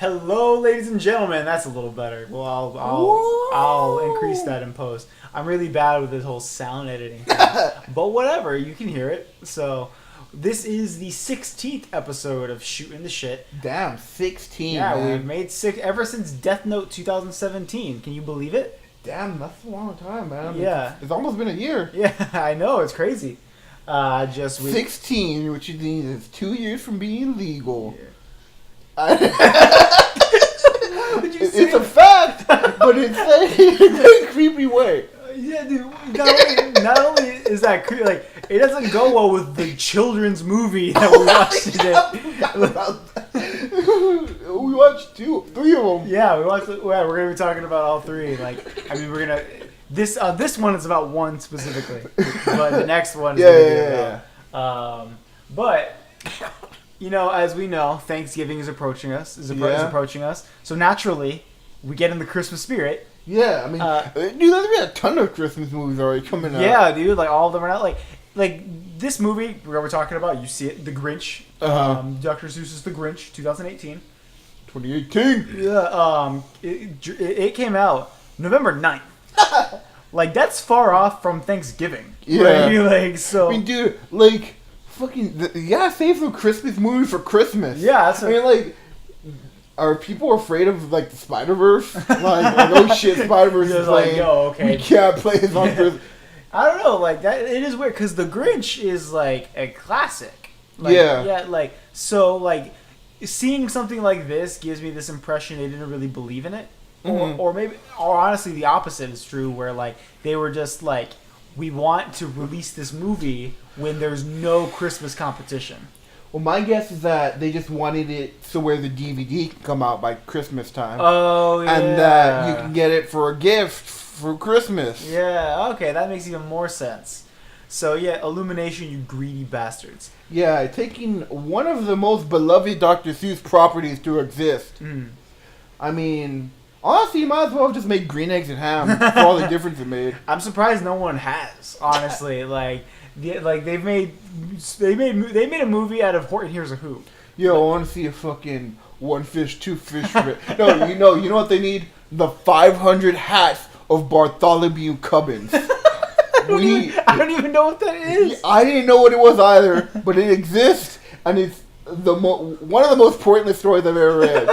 Hello, ladies and gentlemen. That's a little better. Well, I'll increase that in post. I'm really bad with this whole sound editing thing. But whatever, you can hear it. So, this is the 16th episode of Shootin' the Shit. Damn, 16. Yeah, man. we've made 6 ever since Death Note 2017. Can you believe it? Damn, that's a long time, man. Yeah. It's almost been a year. Yeah, I know. It's crazy. 16, which means is 2 years from being legal. Yeah. It's a fact, but it's like in a very creepy way. Yeah, dude. Not only is that creepy, like it doesn't go well with the children's movie that we watched today. We watched 3 of them. Yeah, we watched. Yeah, we're gonna be talking about all 3. Like, I mean, we're gonna this one is about one specifically, but the next one is gonna be about. But. You know, as we know, Thanksgiving is approaching us. Is approaching us. So naturally, we get in the Christmas spirit. Yeah, I mean, dude, there's been a ton of Christmas movies already coming out. Yeah, dude, like all of them are not like this movie we're talking about. You see it, The Grinch. Dr. Seuss's The Grinch, 2018. 2018. Yeah. It came out November 9th. Like that's far off from Thanksgiving. Yeah. Like so. I mean, dude, like. Save some Christmas movie for Christmas. Yeah, I mean, like, are people afraid of like the Spider-Verse? Like oh shit, Spider-Verse is like, yo, okay, we can't play this on Christmas. I don't know, like that. It is weird because The Grinch is like a classic. Like, like so, like seeing something like this gives me this impression they didn't really believe in it, or honestly, the opposite is true, where like they were just like, we want to release this movie when there's no Christmas competition. Well, my guess is that they just wanted it so where the DVD can come out by Christmas time. Oh, yeah. And that you can get it for a gift for Christmas. Yeah, okay, that makes even more sense. So, yeah, Illumination, you greedy bastards. Yeah, taking one of the most beloved Dr. Seuss properties to exist. I mean... honestly, you might as well have just made green eggs and ham for all the difference it made. I'm surprised no one has. Honestly, they made a movie out of Horton Hears a Who. Yo, I want to see a fucking one fish, two fish. No, you know what they need? The 500 hats of Bartholomew Cubbins. I don't even know what that is. I didn't know what it was either, but it exists, and it's one of the most pointless stories I've ever read.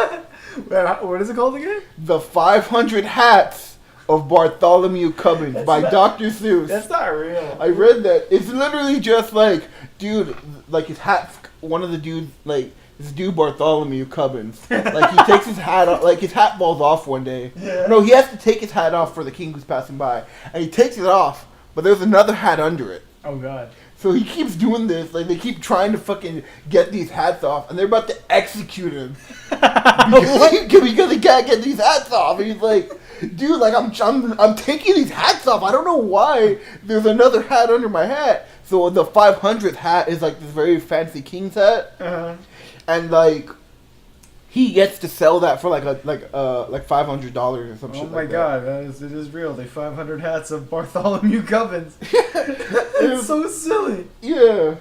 What is it called again? The 500 Hats of Bartholomew Cubbins by Dr. Seuss. That's not real. I read that. It's literally just like, dude, like his hat, one of the dudes, like, this dude Bartholomew Cubbins, like he takes his hat off, like his hat falls off one day. Yeah. No, he has to take his hat off for the king who's passing by. And he takes it off, but there's another hat under it. Oh, God. So he keeps doing this, like they keep trying to fucking get these hats off, and they're about to execute him because he can't get these hats off. And he's like, dude, like I'm taking these hats off. I don't know why there's another hat under my hat. So the 500th hat is like this very fancy king's hat, and like he gets to sell that for like $500 or some shit. Oh my god, it is real. They 500 hats of Bartholomew Cubbins. It's so silly. Yeah.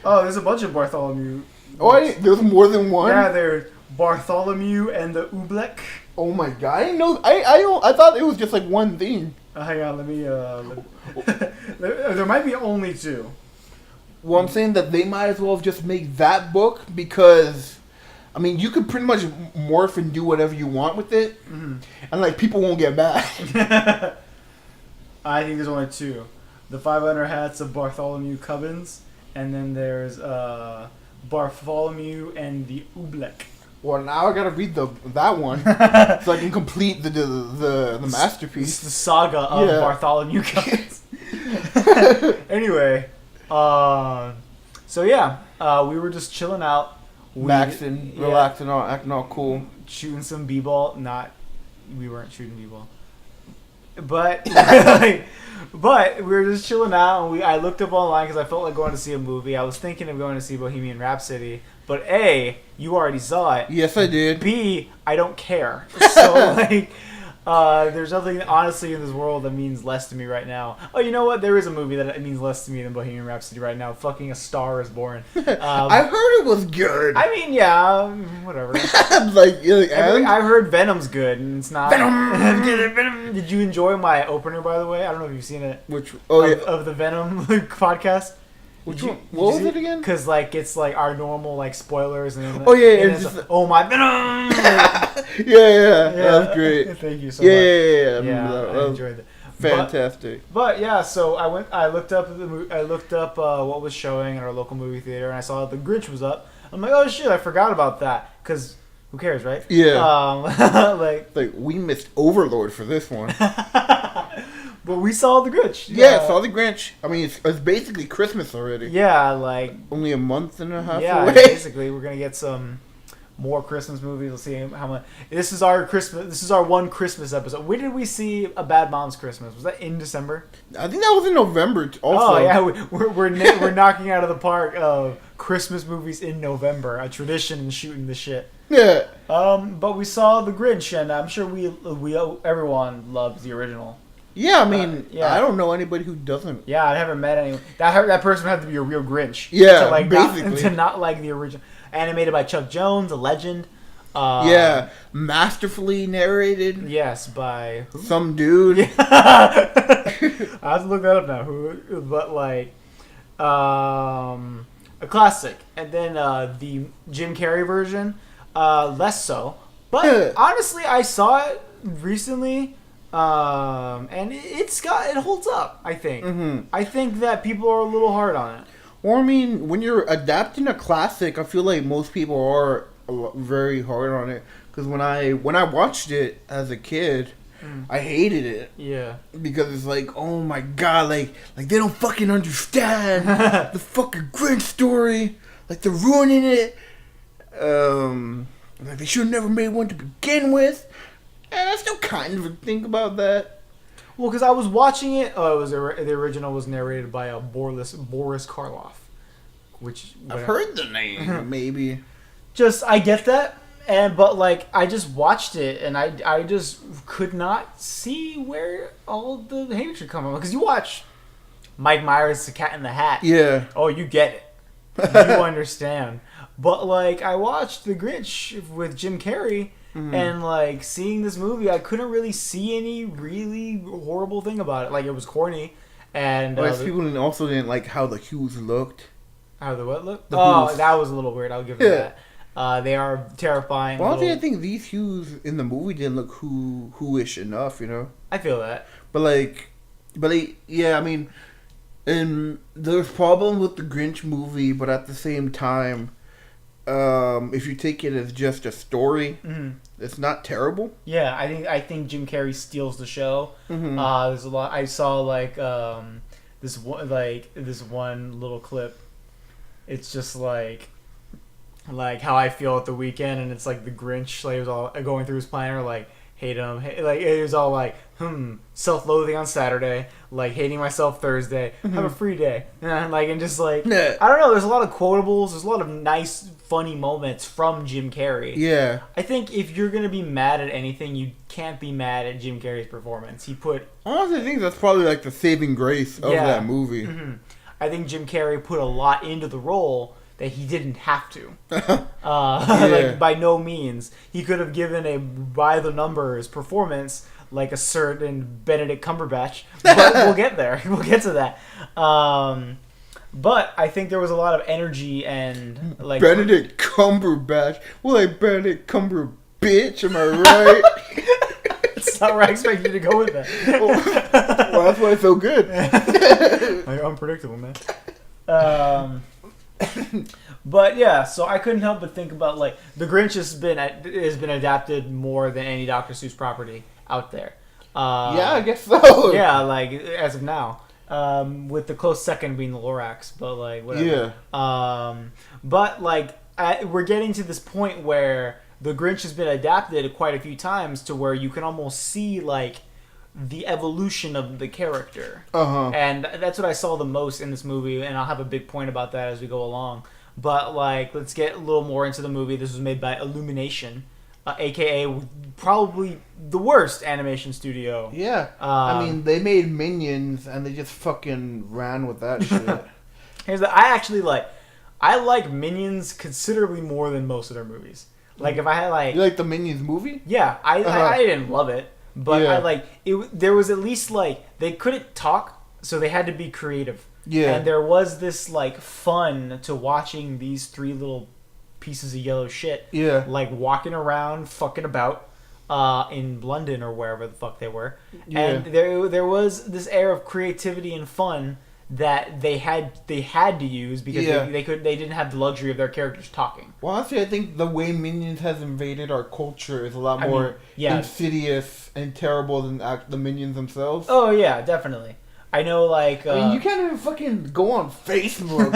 Oh, there's a bunch of Bartholomew. Oh, there's more than one? Yeah, there's Bartholomew and the Oobleck. Oh my god, I didn't know. I thought it was just like one thing. Hang on, let me there might be only 2. Well, I'm saying that they might as well have just made that book because, I mean, you could pretty much morph and do whatever you want with it, and like people won't get mad. I think there's only 2. The 500 hats of Bartholomew Cubbins, and then there's Bartholomew and the Oobleck. Well, now I gotta read that one so I can complete the masterpiece. The saga of Bartholomew Cubbins. Anyway, so yeah, we were just chilling out. Maxing, relaxing, acting all cool. Shooting some b-ball. We weren't shooting b-ball. But but we were just chilling out, and I looked up online because I felt like going to see a movie. I was thinking of going to see Bohemian Rhapsody, but A, you already saw it. Yes, I did. B, I don't care. So There's nothing, honestly, in this world that means less to me right now. Oh, you know what? There is a movie that means less to me than Bohemian Rhapsody right now. Fucking A Star Is Born. I heard it was good. I mean, yeah, whatever. I heard Venom's good, and it's not. Venom. Did you enjoy my opener, by the way? I don't know if you've seen it. Which? Oh, yeah. Of the Venom podcast. Which one? What was it again? Because it's our normal spoilers and just oh my Venom. yeah, that's great. Thank you so much. Yeah, I enjoyed it. Fantastic. But yeah, so I looked up what was showing at our local movie theater, and I saw the Grinch was up. I'm like, oh shit, I forgot about that. Because who cares, right? Yeah. We missed Overlord for this one. But we saw the Grinch. Yeah, saw the Grinch. I mean, it's basically Christmas already. Yeah, only a month and a half away. Yeah, basically, we're gonna get some more Christmas movies. We'll see how much. This is our Christmas. This is our one Christmas episode. When did we see A Bad Mom's Christmas? Was that in December? I think that was in November. Also. Oh yeah, we're knocking out of the park of Christmas movies in November. A tradition in Shootin' the shit. Yeah. But we saw the Grinch, and I'm sure everyone loves the original. Yeah, I mean, I don't know anybody who doesn't. Yeah, I haven't met anyone. That person had to be a real Grinch. Yeah, basically. To not like the original. Animated by Chuck Jones, a legend. Masterfully narrated. Yes, by some dude. Yeah. I have to look that up now. A classic. And then the Jim Carrey version, less so. But honestly, I saw it recently. And it holds up, I think. Mm-hmm. I think that people are a little hard on it. Well, I mean, when you're adapting a classic, I feel like most people are very hard on it. Because when I watched it as a kid, I hated it. Yeah. Because it's like, oh my god, like they don't fucking understand the fucking Grinch story. Like, they're ruining it. Like, they should have never made one to begin with. And I still kind of think about that. Well, because I was watching it. The original was narrated by Boris Karloff, which I've heard the name. Maybe. I get that, but I just watched it, and I just could not see where all the hatred come from. Because you watch Mike Myers' The Cat in the Hat. Yeah. Oh, you get it. You understand. But I watched The Grinch with Jim Carrey. Mm-hmm. And seeing this movie, I couldn't really see any really horrible thing about it. It was corny, and people also didn't like how the hues looked. How the what looked? That was a little weird. I'll give it that. They are terrifying. Well, I think these hues in the movie didn't look who-ish enough. You know. I feel that. But yeah, I mean, and there's problems with the Grinch movie, but at the same time. If you take it as just a story, it's not terrible. Yeah, I think Jim Carrey steals the show. Mm-hmm. There's a lot. I saw this one little clip. It's just like how I feel at the weekend, and it's the Grinch. He was all going through his planner, hate him. It was all self-loathing on Saturday, hating myself Thursday. Mm-hmm. Have a free day, and just I don't know. There's a lot of quotables. There's a lot of nice, funny moments from Jim Carrey. Yeah, I think if you're gonna be mad at anything, you can't be mad at Jim Carrey's performance. Honestly, I think that's probably the saving grace of that movie. Mm-hmm. I think Jim Carrey put a lot into the role that he didn't have to. By no means. He could have given a by-the-numbers performance like a certain Benedict Cumberbatch. But we'll get there. We'll get to that. But I think there was a lot of energy and... Benedict Cumberbatch? Well, Benedict Cumberbitch, am I right? That's not where I expected you to go with that. Well, that's why it's so good. Unpredictable, man. But yeah, so I couldn't help but think about the Grinch has been adapted more than any Dr. Seuss property out there. Yeah, I guess so. Yeah, as of now, with the close second being the Lorax, but whatever. Yeah. But we're getting to this point where the Grinch has been adapted quite a few times to where you can almost see the evolution of the character. Uh-huh. And that's what I saw the most in this movie, and I'll have a big point about that as we go along. But let's get a little more into the movie. This was made by Illumination. aka probably the worst animation studio. Yeah. I mean, they made Minions and they just fucking ran with that shit. I like Minions considerably more than most of their movies. Like if I had like... You like the Minions movie? Yeah, I didn't love it, but I like it. There was at least like they couldn't talk, so they had to be creative. Yeah, and there was this like fun to watching these three little pieces of yellow shit. Yeah, like walking around, fucking about, in London or wherever the fuck they were. Yeah. And there was this air of creativity and fun that they had to use because they didn't have the luxury of their characters talking. Well, honestly, I think the way Minions has invaded our culture is a lot more insidious and terrible than the Minions themselves. Oh yeah, definitely. I know, like... I mean, you can't even fucking go on Facebook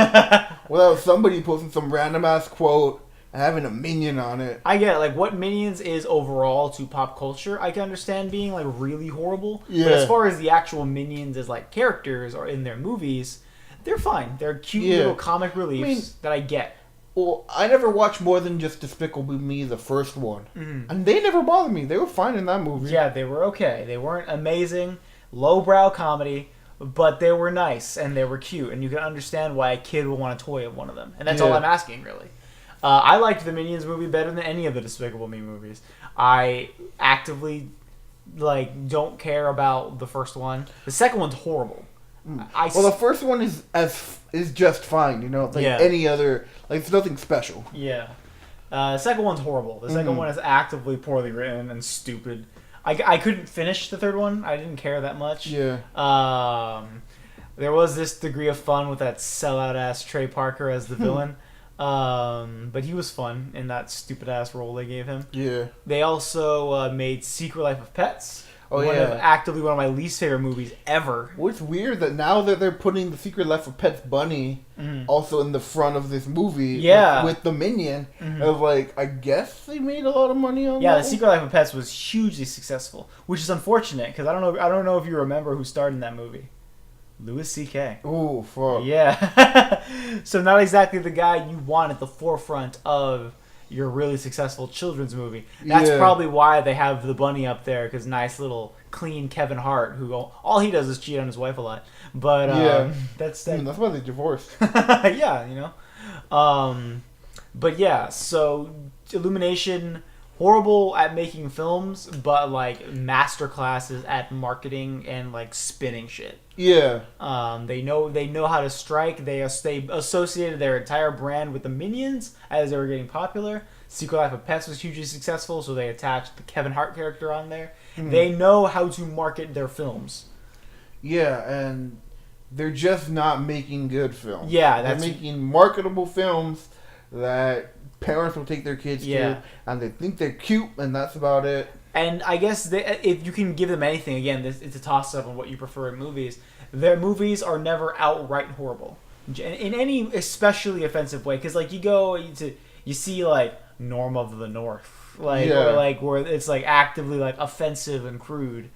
without somebody posting some random ass quote and having a minion on it. I get it. Like, what Minions is overall to pop culture, I can understand being, like, really horrible. Yeah. But as far as the actual Minions as, like, characters or in their movies, they're fine. They're cute little comic reliefs that I get. Well, I never watched more than just Despicable Me, the first one. Mm-hmm. And they never bothered me. They were fine in that movie. Yeah, they were okay. They weren't amazing, lowbrow comedy, but they were nice and they were cute. And you can understand why a kid would want a toy of one of them. And that's all I'm asking, really. I liked the Minions movie better than any of the Despicable Me movies. I actively don't care about the first one. The second one's horrible. Well, the first one is just fine, you know, any other, like it's nothing special. Yeah. The second one's horrible. The second one is actively poorly written and stupid. I couldn't finish the third one. I didn't care that much. Yeah. There was this degree of fun with that sellout ass Trey Parker as the villain. But he was fun in that stupid ass role they gave him. Yeah. They also made Secret Life of Pets. Actively one of my least favorite movies ever. What's weird that now that they're putting the Secret Life of Pets bunny also in the front of this movie with the minion. I was like, I guess they made a lot of money on that. Yeah, the Secret Life of Pets was hugely successful, which is unfortunate because I don't know if you remember who starred in that movie. Louis C.K. Oh, fuck. Yeah. So not exactly the guy you want at the forefront of your really successful children's movie. That's probably why they have the bunny up there, because nice little clean Kevin Hart, who all he does is cheat on his wife a lot. But that's why they divorced. Yeah, you know. But yeah, so Illumination, horrible at making films, but like masterclasses at marketing and like spinning shit. Yeah. They know how to strike. They associated their entire brand with the Minions as they were getting popular. Secret Life of Pets was hugely successful, so they attached the Kevin Hart character on there. They know how to market their films. Yeah, and they're just not making good films. Yeah, they're making marketable films that parents will take their kids to, and they think they're cute, and that's about it. And I guess if you can give them anything, again, it's a toss-up on what you prefer in movies. Their movies are never outright horrible in any especially offensive way. Because like you see like Norm of the North, or like where it's like actively like offensive and crude,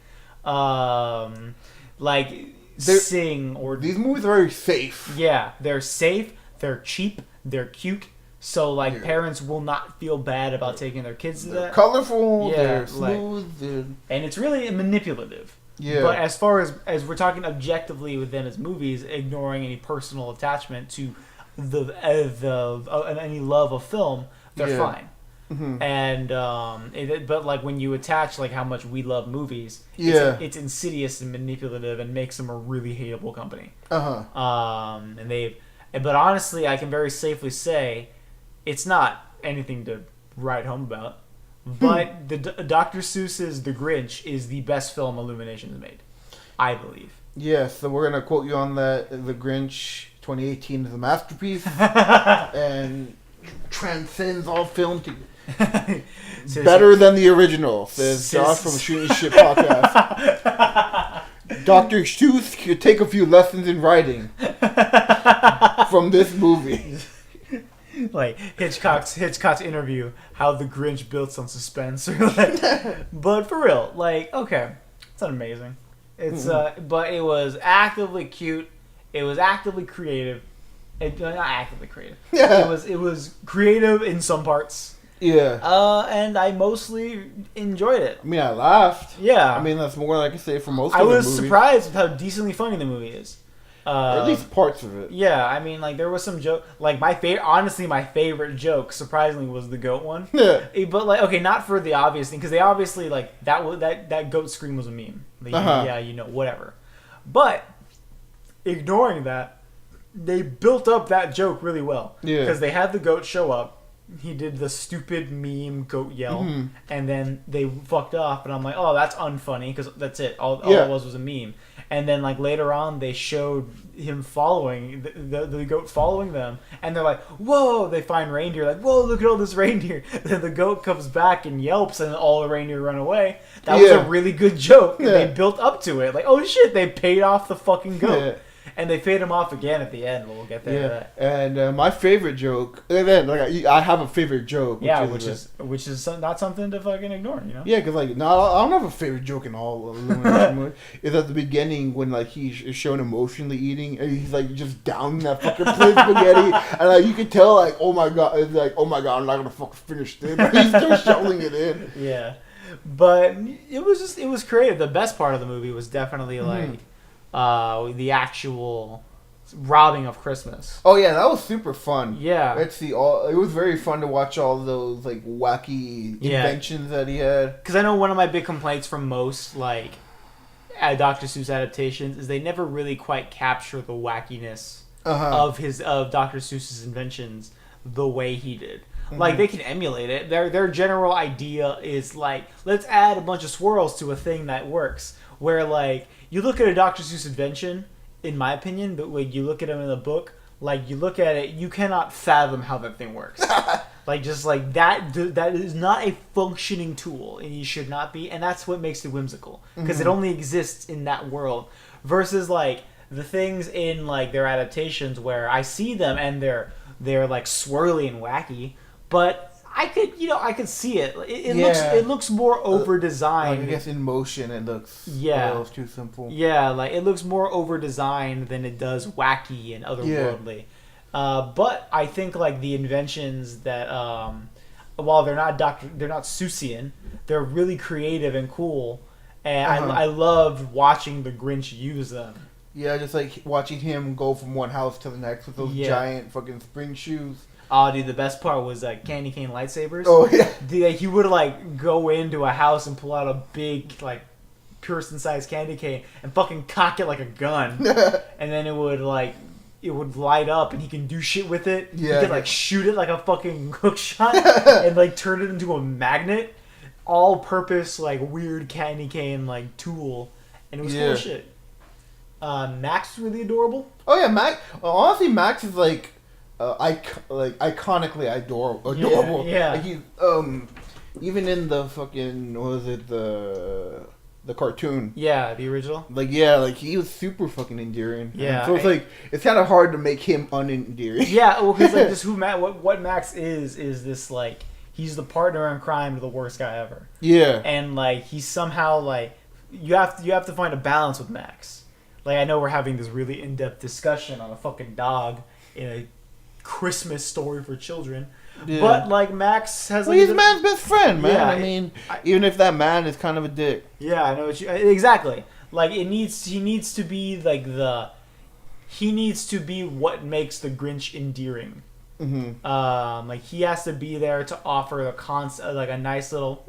Sing or these movies are very safe. Yeah, they're safe. They're cheap. They're cute. So, like, parents will not feel bad about taking their kids to that. Colorful, they're smooth. And it's really manipulative. Yeah. But as far as we're talking objectively with them as movies, ignoring any personal attachment to any love of film, they're fine. Mm-hmm. And but like when you attach like how much we love movies, it's insidious and manipulative and makes them a really hateable company. But honestly, I can very safely say it's not anything to write home about. But Dr. Seuss's The Grinch is the best film Illumination has made, I believe. Yeah, so we're gonna quote you on that. The Grinch 2018 is a masterpiece and transcends all film to better than the original, says Josh from Shootin' Shit podcast. Dr. Seuss could take a few lessons in writing from this movie. Like Hitchcock's interview, how the Grinch built some suspense. But for real, like, okay, it's not amazing. It's but it was actively cute. It was actively creative. Not actively creative. Yeah. It was creative in some parts. Yeah. And I mostly enjoyed it. I mean, I laughed. Yeah. I mean, that's more than I can say for most I of the was movies. surprised with how decently funny the movie is. Or at least parts of it. Yeah, I mean, like, there was some joke. Like, honestly, my favorite joke, surprisingly, was the goat one. Yeah. But, like, okay, not for the obvious thing, because they obviously, like, that goat scream was a meme. Like, yeah, whatever. But, ignoring that, they built up that joke really well. Yeah. Because they had the goat show up. He did the stupid meme goat yell, and then they fucked off, and I'm like, oh, that's unfunny, because that's it. All it was a meme. And then, like, later on, they showed him following, the goat following them, and they're like, whoa, they find reindeer, like, whoa, look at all this reindeer. Then the goat comes back and yelps, and all the reindeer run away. That was a really good joke. Yeah. They built up to it. Like, oh, shit, they paid off the fucking goat. Yeah. And they fade him off again at the end. We'll get there. To that. And my favorite joke. And then I have a favorite joke. Which is not something to fucking ignore. You know. Yeah, because I don't have a favorite joke in all of them. Is at the beginning when like he's shown emotionally eating and he's like just down that fucking plate of spaghetti and like you can tell like oh my god I'm not gonna fucking finish this. But he's still shoveling it in. Yeah, but it was creative. The best part of the movie was definitely like. The actual robbing of Christmas. Oh yeah, that was super fun. Yeah, it was very fun to watch all those like wacky inventions that he had. Because I know one of my big complaints from most like Dr. Seuss adaptations is they never really quite capture the wackiness of Dr. Seuss's inventions the way he did. Like, they can emulate it. Their general idea is, like, let's add a bunch of swirls to a thing that works. Where, like, you look at a Dr. Seuss invention, in my opinion, but when you look at them in the book, like, you look at it, you cannot fathom how that thing works. Like, just, like, that is not a functioning tool, and you should not be, and that's what makes it whimsical. Because it only exists in that world. Versus, like, the things in, like, their adaptations where I see them, and they're like, swirly and wacky, but I could see it. It looks more over designed. I guess in motion it looks a little too simple. Yeah, like it looks more over designed than it does wacky and otherworldly. But I think like the inventions that while they're not Seussian, they're really creative and cool. And I loved watching the Grinch use them. Yeah, just like watching him go from one house to the next with those giant fucking spring shoes. Oh, dude, the best part was candy cane lightsabers. Oh, yeah. Dude, he would, like, go into a house and pull out a big, like, person-sized candy cane and fucking cock it like a gun. And then it would light up and he can do shit with it. Yeah. He could, like, shoot it like a fucking hook shot and, like, turn it into a magnet. All-purpose, like, weird candy cane, like, tool. And it was cool as shit. Max was really adorable. Oh, yeah, Max. Honestly, Max is, like... iconically adorable. Yeah. Like he's even in the fucking the cartoon. Yeah, the original. Like he was super fucking endearing. Yeah. So it's kind of hard to make him unendearing. Yeah, well, because like this what Max is this like he's the partner in crime to the worst guy ever. Yeah. And like he's somehow like you have to find a balance with Max. Like I know we're having this really in-depth discussion on a fucking dog in a Christmas story for children, but like Max has like he's man's best friend, man. I mean, even if that man is kind of a dick. Yeah, I know what you exactly. Like he needs to be like he needs to be what makes the Grinch endearing. Like he has to be there to offer a nice little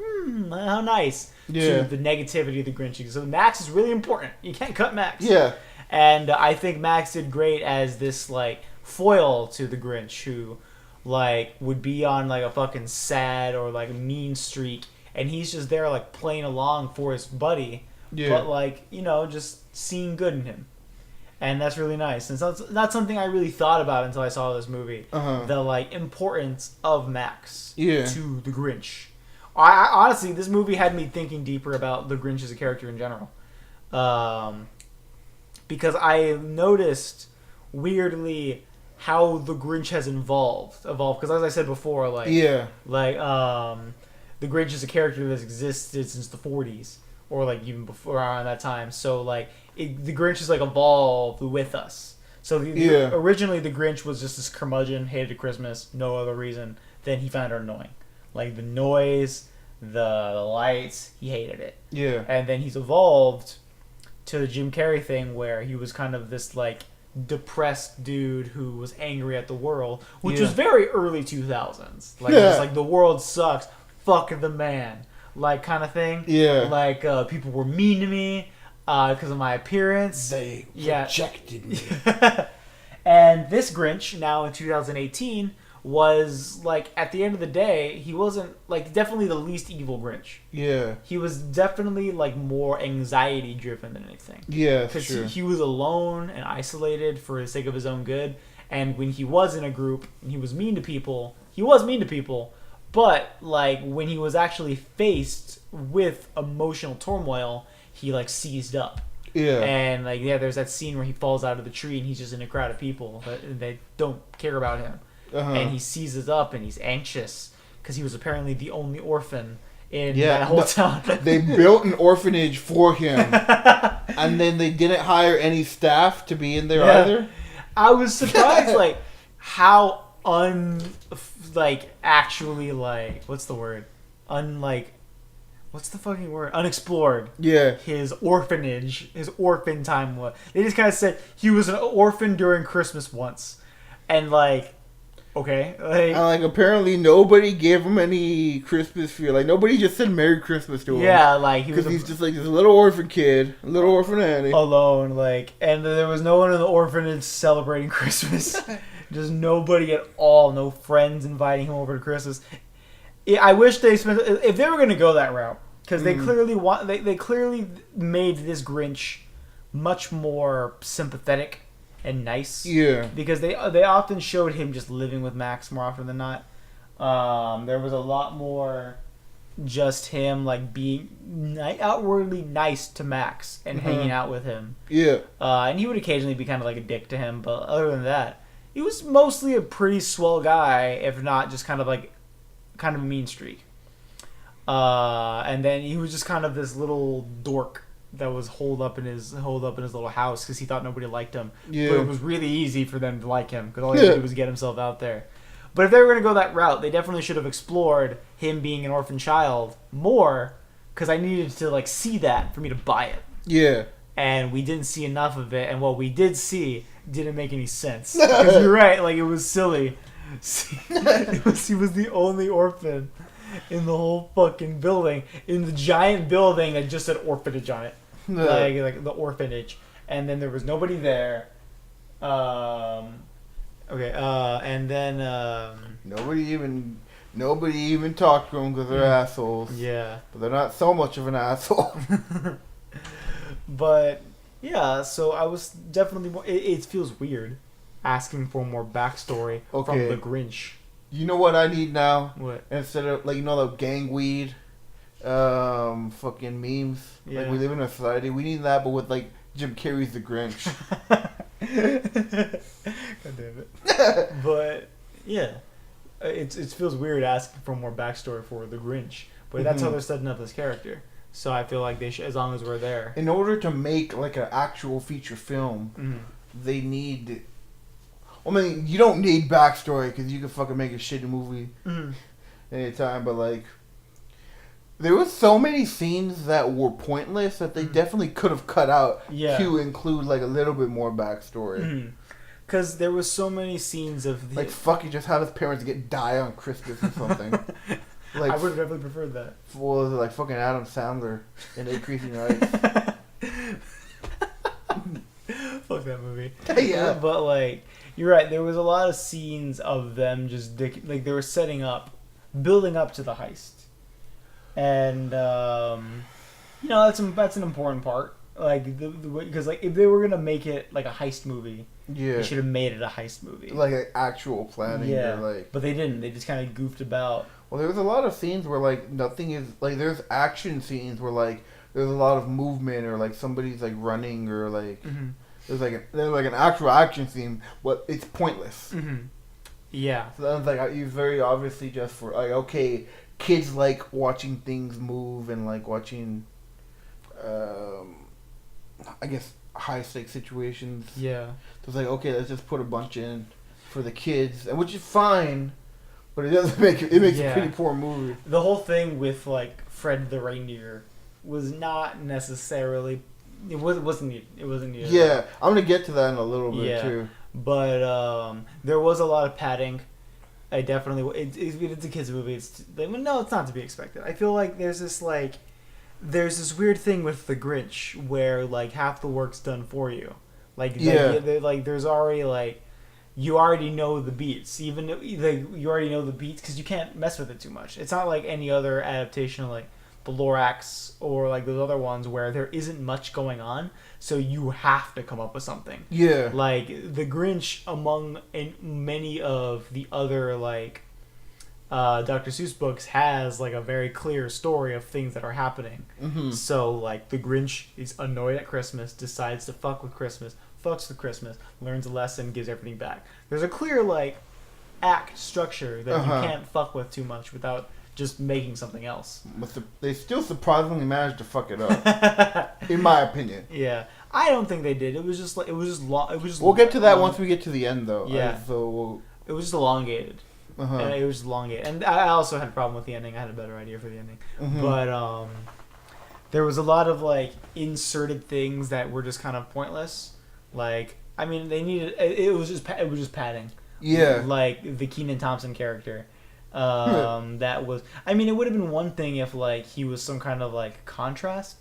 how nice to the negativity of the Grinch. So Max is really important. You can't cut Max. Yeah, and I think Max did great as this like foil to the Grinch who like would be on like a fucking sad or like mean streak and he's just there like playing along for his buddy but like just seeing good in him, and that's really nice. And so it's not something I really thought about until I saw this movie, the like importance of Max to the Grinch. I honestly, this movie had me thinking deeper about the Grinch as a character in general, because I noticed weirdly how the Grinch has evolved because as I said before the Grinch is a character that's existed since the 40s or like even before around that time, so like the Grinch is like evolved with us. So originally the Grinch was just this curmudgeon, hated Christmas, no other reason than he found it annoying. Like the noise, the lights, he hated it. Yeah. And then he's evolved to the Jim Carrey thing where he was kind of this like depressed dude who was angry at the world, which was very early 2000s. Like just like the world sucks, fuck the man, like kind of thing. Yeah. Like people were mean to me because of my appearance. They rejected me. And this Grinch now in 2018 was like at the end of the day he wasn't like definitely the least evil Grinch. Yeah. He was definitely like more anxiety driven than anything. Yeah, because sure. he was alone and isolated for the sake of his own good. And when he was in a group and he was mean to people, he was mean to people. But like when he was actually faced with emotional turmoil, he like seized up. Yeah. And like there's that scene where he falls out of the tree and he's just in a crowd of people and they don't care about him. And he seizes up and he's anxious because he was apparently the only orphan in that whole town. They built an orphanage for him, and then they didn't hire any staff to be in there either. I was surprised, like how actually what's the word? What's the fucking word? Unexplored. Yeah. His orphanage, his orphan time was. They just kind of said he was an orphan during Christmas once, and like. Okay. Like apparently nobody gave him any Christmas feel. Like nobody just said Merry Christmas to him. Yeah, like because he's just like this little orphan kid, little orphan Annie, alone. Like, and there was no one in the orphanage celebrating Christmas. Just nobody at all. No friends inviting him over to Christmas. I wish they spent if they were going to go that route because they clearly they clearly made this Grinch much more sympathetic. And nice, because they often showed him just living with Max more often than not. There was a lot more just him like being outwardly nice to Max and hanging out with him. Yeah, and he would occasionally be kind of like a dick to him, but other than that, he was mostly a pretty swell guy, if not just kind of a mean streak. And then he was just kind of this little dork that was holed up in his little house because he thought nobody liked him. Yeah. But it was really easy for them to like him because all he had to do was get himself out there. But if they were going to go that route, they definitely should have explored him being an orphan child more because I needed to like see that for me to buy it. Yeah. And we didn't see enough of it, and what we did see didn't make any sense. Because you're right, like it was silly. He was the only orphan in the whole fucking building, in the giant building that just said orphanage on it. Like the orphanage, and then there was nobody there. And then nobody even talked to them because they're assholes. Yeah, but they're not so much of an asshole. But yeah, so I was definitely more. It feels weird asking for more backstory from the Grinch. You know what I need now? What? Instead of the gang weed. Fucking memes. Yeah. Like we live in a society. We need that, but with like Jim Carrey's The Grinch. God damn it. But yeah, it feels weird asking for more backstory for The Grinch, but that's how they're setting up this character. So I feel like they should, as long as we're there. In order to make like an actual feature film, they need. I mean, you don't need backstory because you can fucking make a shitty movie anytime, but like. There was so many scenes that were pointless that they definitely could have cut out to include like a little bit more backstory. Because there was so many scenes of like fucking just have his parents die on Christmas or something. Like I would have definitely preferred that. Well, was it like fucking Adam Sandler in Increasing Rights? Fuck that movie. Yeah, but like you're right. There was a lot of scenes of them just like they were building up to the heist. And that's an important part. Like because like if they were gonna make it like a heist movie, they should have made it a heist movie, like an actual planning. Yeah, like, but they didn't. They just kind of goofed about. Well, there was a lot of scenes where like nothing is like there's action scenes where like there's a lot of movement or like somebody's like running or like there's an actual action scene, but it's pointless. Yeah, so that was like you very obviously just for like okay. Kids like watching things move and like watching, I guess, high stakes situations. Yeah. So it's like, okay, let's just put a bunch in for the kids, and which is fine, But it doesn't make it. It makes a pretty poor movie. The whole thing with like Fred the reindeer was not necessarily. It wasn't needed. Yeah, I'm gonna get to that in a little bit too. But there was a lot of padding. I definitely. It's a kids movie. It's not to be expected. I feel like there's this weird thing with the Grinch where like half the work's done for you. Like there's already like. You already know the beats, even you already know the beats because you can't mess with it too much. It's not like any other adaptation, like the Lorax or like those other ones where there isn't much going on, so you have to come up with something. Yeah. Like the Grinch, among many of the other like Dr. Seuss books, has like a very clear story of things that are happening. Mm-hmm. So like the Grinch is annoyed at Christmas, decides to fuck with Christmas. Fucks with Christmas, learns a lesson, gives everything back. There's a clear like act structure that you can't fuck with too much without just making something else. But they still surprisingly managed to fuck it up, in my opinion. Yeah, I don't think they did. It was just long. We'll get to that once we get to the end, though. Yeah. It was just elongated. And it was just elongated, and I also had a problem with the ending. I had a better idea for the ending, but there was a lot of like inserted things that were just kind of pointless. Like, I mean, they needed it was just padding. Yeah. Like the Kenan Thompson character. That was. I mean, it would have been one thing if like he was some kind of like contrast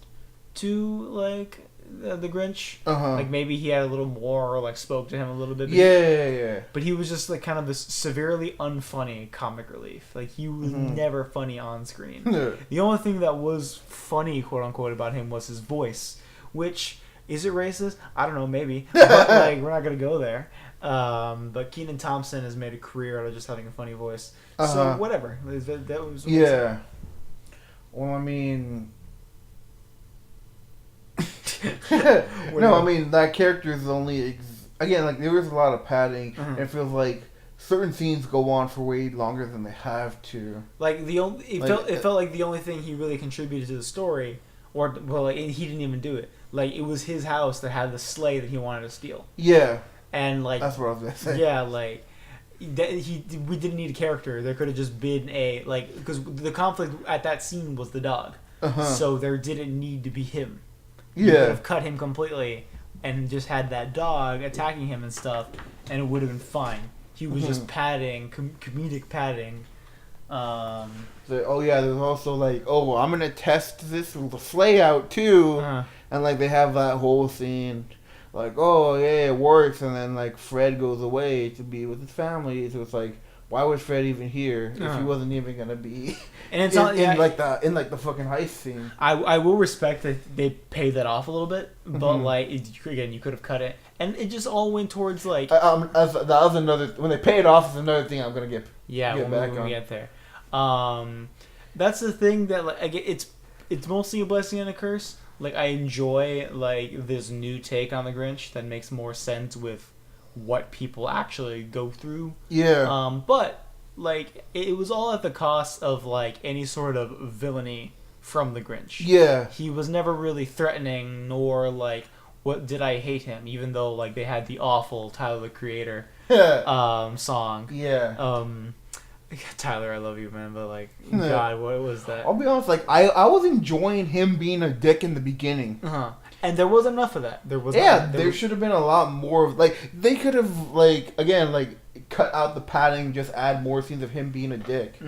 to like the Grinch. Like maybe he had a little more or like spoke to him a little bit. Yeah. But he was just like kind of this severely unfunny comic relief. Like he was never funny on screen. The only thing that was funny, quote unquote, about him was his voice, which. Is it racist? I don't know, maybe. But like, we're not gonna go there. But Kenan Thompson has made a career out of just having a funny voice. So whatever. That was. Yeah. Well, I mean. No, I mean that character is only again like there was a lot of padding. And it feels like certain scenes go on for way longer than they have to. Like it felt like the only thing he really contributed to the story, like he didn't even do it. Like, it was his house that had the sleigh that he wanted to steal. Yeah. And, like... That's what I was going to say. Yeah, like... we didn't need a character. There could have just been a... Like, because the conflict at that scene was the dog. So there didn't need to be him. You could have cut him completely and just had that dog attacking him and stuff, and it would have been fine. He was just padding, comedic padding. There's also like, I'm gonna test this sleigh out too, and like they have that whole scene, like, it works, and then like Fred goes away to be with his family, so it's like, why was Fred even here if he wasn't even gonna be? And it's in the fucking heist scene. I will respect that they paid that off a little bit, but like again, you could have cut it, and it just all went towards like. That was another when they pay it off. Is another thing I'm gonna get. Yeah, when we get there. That's the thing that like it's mostly a blessing and a curse. Like I enjoy like this new take on the Grinch that makes more sense with what people actually go through. Yeah. But like it was all at the cost of like any sort of villainy from the Grinch. Yeah. He was never really threatening, nor like what did I hate him, even though like they had the awful Tyler the Creator song. Yeah. Tyler, I love you, man, but like, God, what was that? I'll be honest, like, I was enjoying him being a dick in the beginning. And there was enough of that. There should have been a lot more of, like, they could have, like, again, like, cut out the padding, just add more scenes of him being a dick.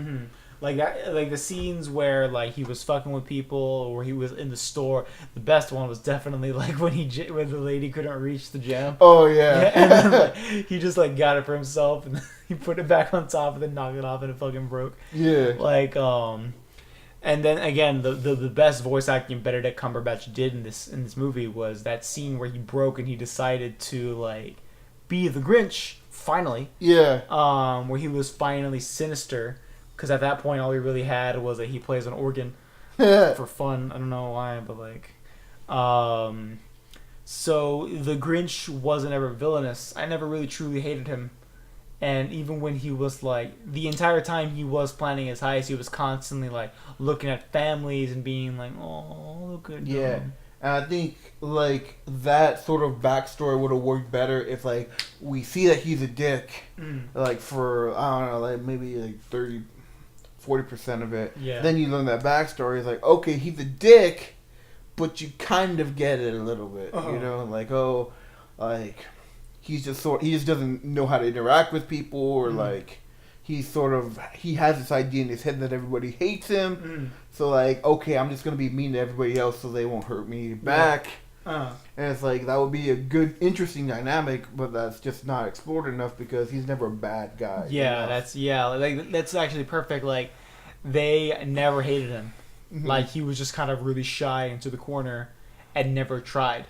Like that, like the scenes where like he was fucking with people, or he was in the store. The best one was definitely like when the lady couldn't reach the gem. Oh yeah. And then like, he just like got it for himself, and he put it back on top, and then knocked it off, and it fucking broke. Yeah. Like and then again, the best voice acting Benedict Cumberbatch did in this movie was that scene where he broke and he decided to like be the Grinch finally. Yeah. Where he was finally sinister. Because at that point, all he really had was that he plays an organ for fun. I don't know why, but like, so the Grinch wasn't ever villainous. I never really truly hated him, and even when he was like the entire time he was planning his heist, he was constantly like looking at families and being like, "Oh, look at them." And I think, like, that sort of backstory would have worked better if, like, we see that he's a dick, like, for, I don't know, like, maybe, like, 40% of it. Yeah. Then you learn that backstory. It's like, okay, he's a dick, but you kind of get it a little bit, you know? Like, oh, like, he just doesn't know how to interact with people, or, like, he has this idea in his head that everybody hates him. So, like, okay, I'm just going to be mean to everybody else so they won't hurt me back. And it's like, that would be a good, interesting dynamic, but that's just not explored enough because he's never a bad guy. Yeah, that's actually perfect. Like, they never hated him. Like, he was just kind of really shy into the corner and never tried.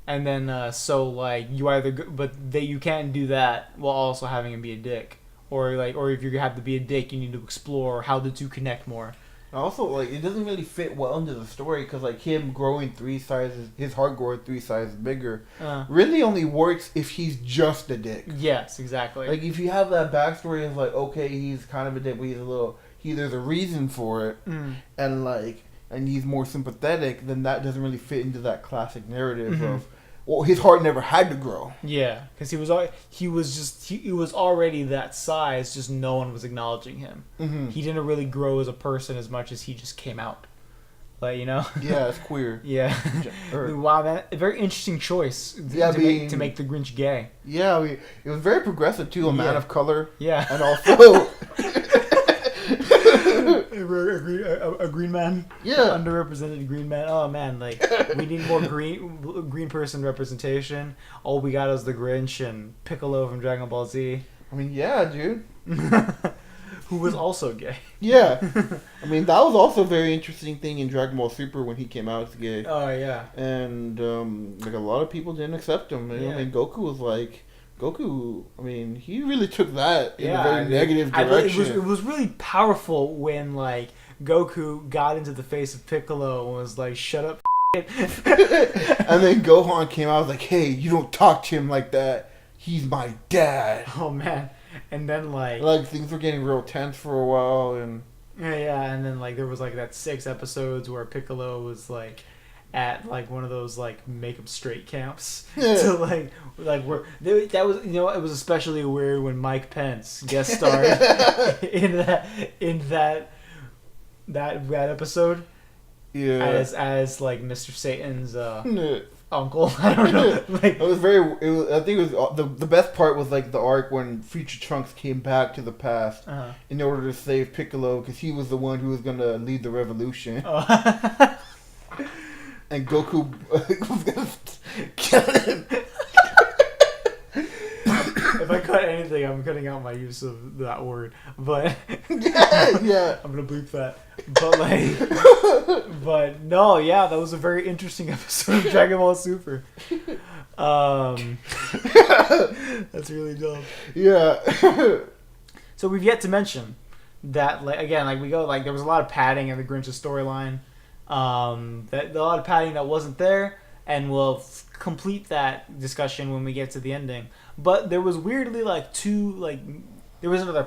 And then, so, like, you can't do that while also having him be a dick. Or if you have to be a dick, you need to explore how the two connect more. Also, like, it doesn't really fit well into the story because, like, him growing 3 sizes, his heart growing 3 sizes bigger, really only works if he's just a dick. Yes, exactly. Like, if you have that backstory of, like, okay, he's kind of a dick, but there's a reason for it, and he's more sympathetic, then that doesn't really fit into that classic narrative of, well, his heart never had to grow. Yeah, because he was already that size, just no one was acknowledging him. He didn't really grow as a person as much as he just came out. Like, you know? Yeah, it's queer. Yeah. Wow, man, a very interesting choice to make the Grinch gay. Yeah, it was very progressive too, a man of color. Yeah. And also a green man. Yeah. Underrepresented green man. Oh man, like, we need more green person representation. All we got is the Grinch and Piccolo from Dragon Ball Z. I mean, yeah, dude. Who was also gay. Yeah. I mean, that was also a very interesting thing in Dragon Ball Super when he came out as gay. Oh, yeah. And, like, a lot of people didn't accept him. Yeah. I mean, Goku was like... I mean, he really took that in a very negative direction. It was really powerful when, like, Goku got into the face of Piccolo and was like, shut up, and then Gohan came out and was like, hey, you don't talk to him like that. He's my dad. Oh, man. And then, like, things were getting real tense for a while. And and then, like, there was, like, that 6 episodes where Piccolo was, like, at, like, one of those, like, make 'em straight camps. So, like where that was, you know, it was especially weird when Mike Pence guest starred in that episode. Yeah. As like Mr. Satan's uncle. I don't know. Like, I think it was the best part was, like, the arc when Future Trunks came back to the past in order to save Piccolo because he was the one who was gonna lead the revolution. And Goku was gonna kill him. If I cut anything, I'm cutting out my use of that word. But yeah, I'm gonna bleep that. But, like, but no, yeah, that was a very interesting episode of Dragon Ball Super. That's really dope. Yeah. So we've yet to mention that, like, again, like, we go, like, there was a lot of padding in the Grinch's storyline. A lot of padding that wasn't there, and we'll complete that discussion when we get to the ending. But there was weirdly, like, there was another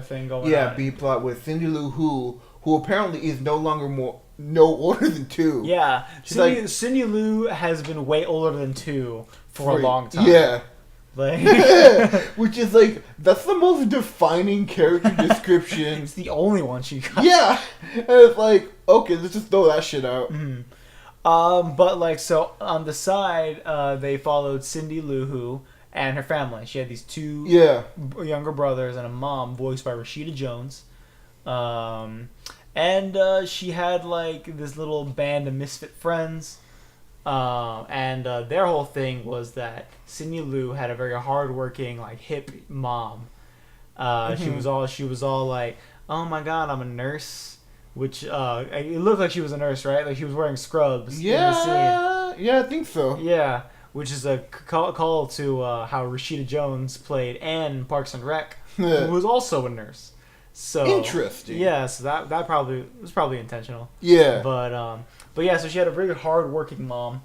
thing going on. Yeah, B plot with Cindy Lou who apparently is no longer no older than 2. Yeah, Cindy Lou has been way older than 2 for a long time. Yeah. Like, which is, like, that's the most defining character description. It's the only one she got. Yeah, and it's like, okay, let's just throw that shit out. But, like, so on the side, they followed Cindy Lou Who and her family. She had these 2 younger brothers and a mom voiced by Rashida Jones. And she had, like, this little band of misfit friends. And their whole thing was that Cindy Lou had a very hardworking, like, hip mom. She was all like, oh my god, I'm a nurse. Which, it looked like she was a nurse, right? Like, she was wearing scrubs in the scene. Yeah, I think so. Yeah, which is a call to how Rashida Jones played Anne in Parks and Rec, who was also a nurse. So interesting. Yeah, so that was probably intentional. Yeah. But yeah, so she had a very hard-working mom,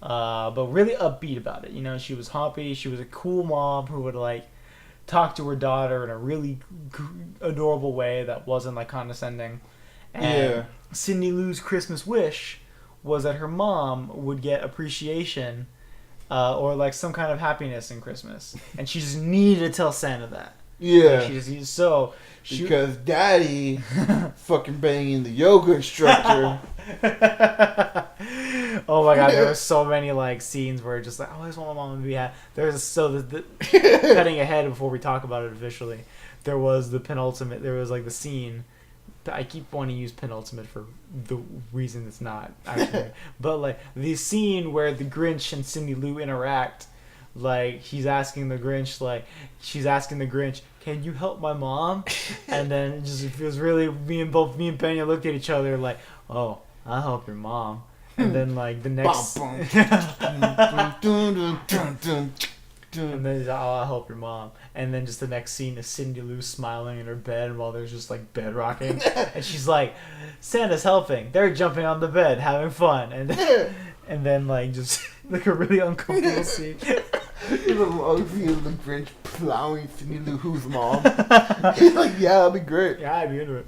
but really upbeat about it. You know, she was happy. She was a cool mom who would, like, talk to her daughter in a really adorable way that wasn't, like, condescending. And Cindy Lou's Christmas wish was that her mom would get appreciation or like some kind of happiness in Christmas, and she just needed to tell Santa that. Yeah. Like, because Daddy fucking banging the yoga instructor. Oh my god, there were so many like scenes where just like, oh, I just want my mom to be happy. Cutting ahead before we talk about it officially, there was the scene. I keep wanting to use penultimate for the reason it's not actually, but like the scene where the Grinch and Cindy Lou interact, like she's asking the Grinch, can you help my mom? And then it just feels really, me and Pena looked at each other like, oh, I'll help your mom. And then like the next and then I'll help your mom. And then just the next scene is Cindy Lou smiling in her bed while there's just like bed rocking. And she's like, Santa's helping. They're jumping on the bed, having fun. And then like just like a really uncomfortable scene. The long scene of the Grinch plowing Cindy Lou Who's mom. He's like, yeah, that'd be great. Yeah, I'd be into it.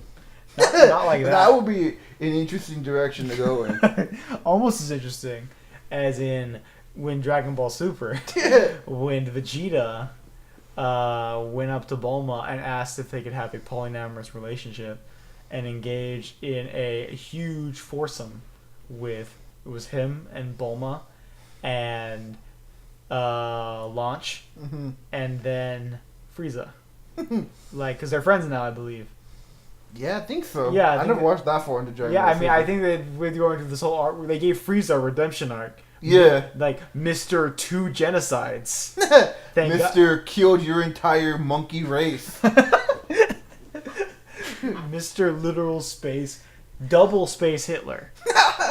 Not like that. That would be an interesting direction to go in. Almost as interesting as in when Dragon Ball Super, when Vegeta went up to Bulma and asked if they could have a polyamorous relationship and engage in a huge foursome with, it was him and Bulma and Launch and then Frieza. Like, because they're friends now, I believe. Yeah, I think so. Yeah, I never watched that far into Dragon Ball. Yeah, I mean, I think that with going through this whole arc, they gave Frieza a redemption arc. Yeah. Like, Mr. 2 Genocides. Mr. Killed your entire monkey race. Mr. Literal Space, double space Hitler.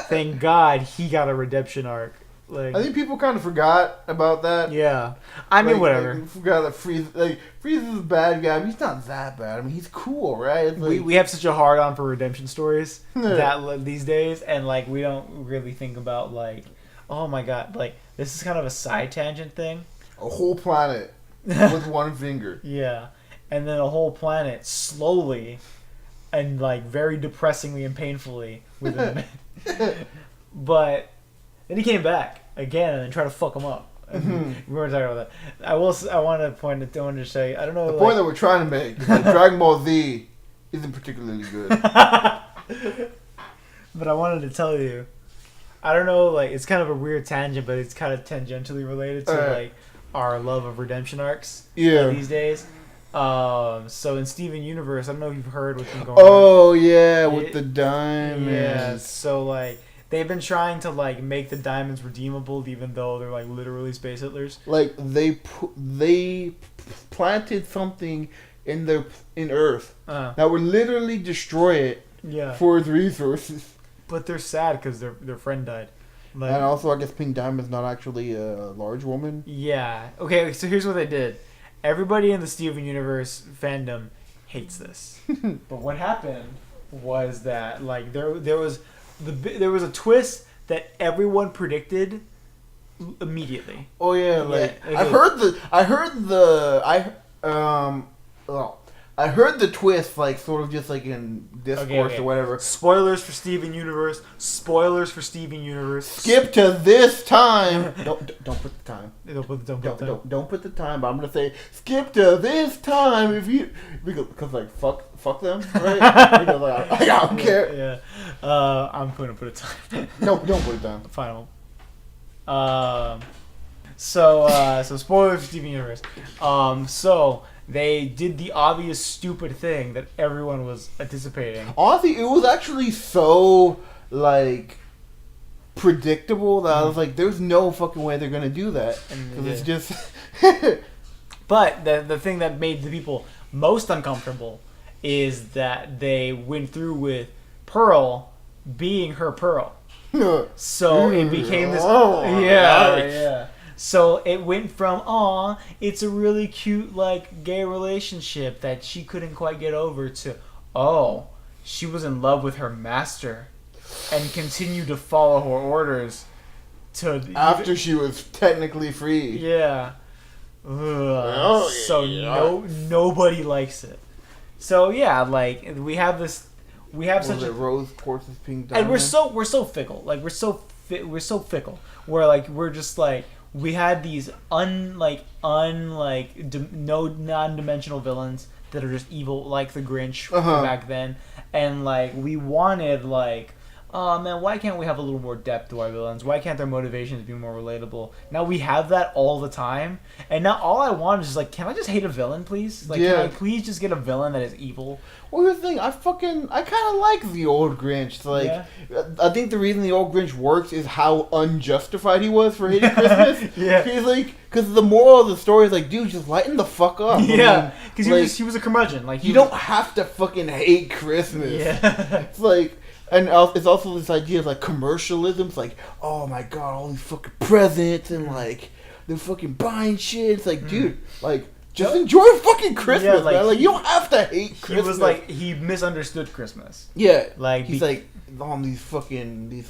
Thank God he got a redemption arc. Like, I think people kind of forgot about that. Yeah. I mean, whatever. Like, forgot that Frieza's a bad guy, but he's not that bad. I mean, he's cool, right? Like, we have such a hard on for redemption stories that these days, and like we don't really think about like, oh my god, like this is kind of a side tangent thing. A whole planet with one finger. Yeah. And then a whole planet slowly and like very depressingly and painfully within a minute. But then he came back again and then tried to fuck him up. We weren't talking about that. I want to say, I don't know. The point that we're trying to make is that Dragon Ball Z isn't particularly good. But I wanted to tell you, I don't know, like, it's kind of a weird tangent, but it's kind of tangentially related to, like, our love of redemption arcs these days. So in Steven Universe, I don't know if you've heard what's been going on. Oh, yeah, with the diamonds. Yeah, so, like, they've been trying to like make the diamonds redeemable, even though they're like literally space Hitlers. Like they planted something in Earth that would literally destroy it for its resources. But they're sad because their friend died. Like, and also, I guess Pink Diamond's not actually a large woman. Yeah. Okay. So here's what they did. Everybody in the Steven Universe fandom hates this. But what happened was that like there was a twist that everyone predicted immediately. Oh yeah, like yeah. I heard the twist like sort of just like in discourse or whatever. Spoilers for Steven Universe. Spoilers for Steven Universe. Skip to this time. Don't put the time. Don't put the time. But I'm gonna say skip to this time because like fuck them, right? Because like, I don't care. Yeah. I'm gonna put a time. Don't put it down. Final. So spoilers for Steven Universe. So they did the obvious stupid thing that everyone was anticipating. Honestly, it was actually so like predictable that I was like, "There's no fucking way they're gonna do that." Because it's just. But the thing that made the people most uncomfortable is that they went through with Pearl being her Pearl. So it became this. Yeah. So it went from, aw, it's a really cute, like, gay relationship that she couldn't quite get over to, oh, she was in love with her master and continued to follow her orders to... After she was technically free. Yeah. So nobody likes it. So, yeah, like, we have this we have such a rose quartz is pink diamond. And we're so fickle. Like we're so fickle. Where like we're just like we had these no non-dimensional villains that are just evil, like the Grinch back then, and like we wanted like, oh man, why can't we have a little more depth to our villains? Why can't their motivations be more relatable? Now we have that all the time, and now all I want is just like, can I just hate a villain, please? Like, can I please just get a villain that is evil? Well, here's the thing, I kind of like the old Grinch. Like, I think the reason the old Grinch works is how unjustified he was for hating Christmas. He's like, because the moral of the story is like, dude, just lighten the fuck up. Yeah, because like, he was a curmudgeon. Like, you don't have to fucking hate Christmas. Yeah, it's like. And it's also this idea of, like, commercialism. It's like, oh, my God, all these fucking presents and, like, they're fucking buying shit. It's like, dude, like, just enjoy fucking Christmas, man. Like, you don't have to hate Christmas. He was like, he misunderstood Christmas. Yeah. Like, he's like, these fucking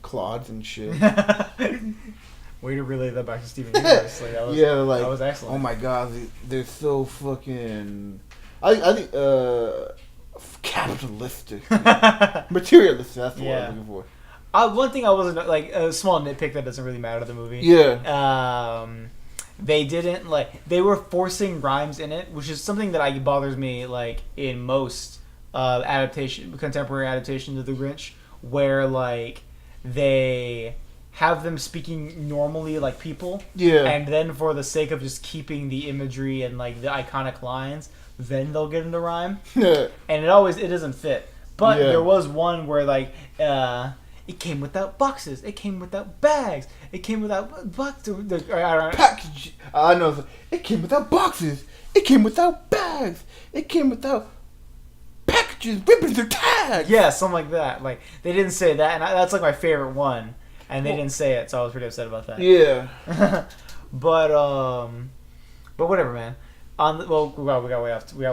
clods and shit. Way to relay that back to Steven Universe. Like, that was excellent. Oh, my God, they're so fucking... I think, capitalistic, materialistic. That's the word I'm looking for. One thing I wasn't like a small nitpick that doesn't really matter to the movie. Yeah. They didn't they were forcing rhymes in it, which is something that bothers me like in most contemporary adaptations of the Grinch, where like they have them speaking normally like people. Yeah. And then for the sake of just keeping the imagery and like the iconic lines, then they'll get into rhyme. And it doesn't fit. But there was one where like it came without boxes, it came without bags, it came without package. I know. It came without boxes, it came without bags, it came without packages, ribbons, or tags. Yeah, something like that. Like they didn't say that, and that's like my favorite one. And they didn't say it, so I was pretty upset about that. Yeah. But whatever, man. We got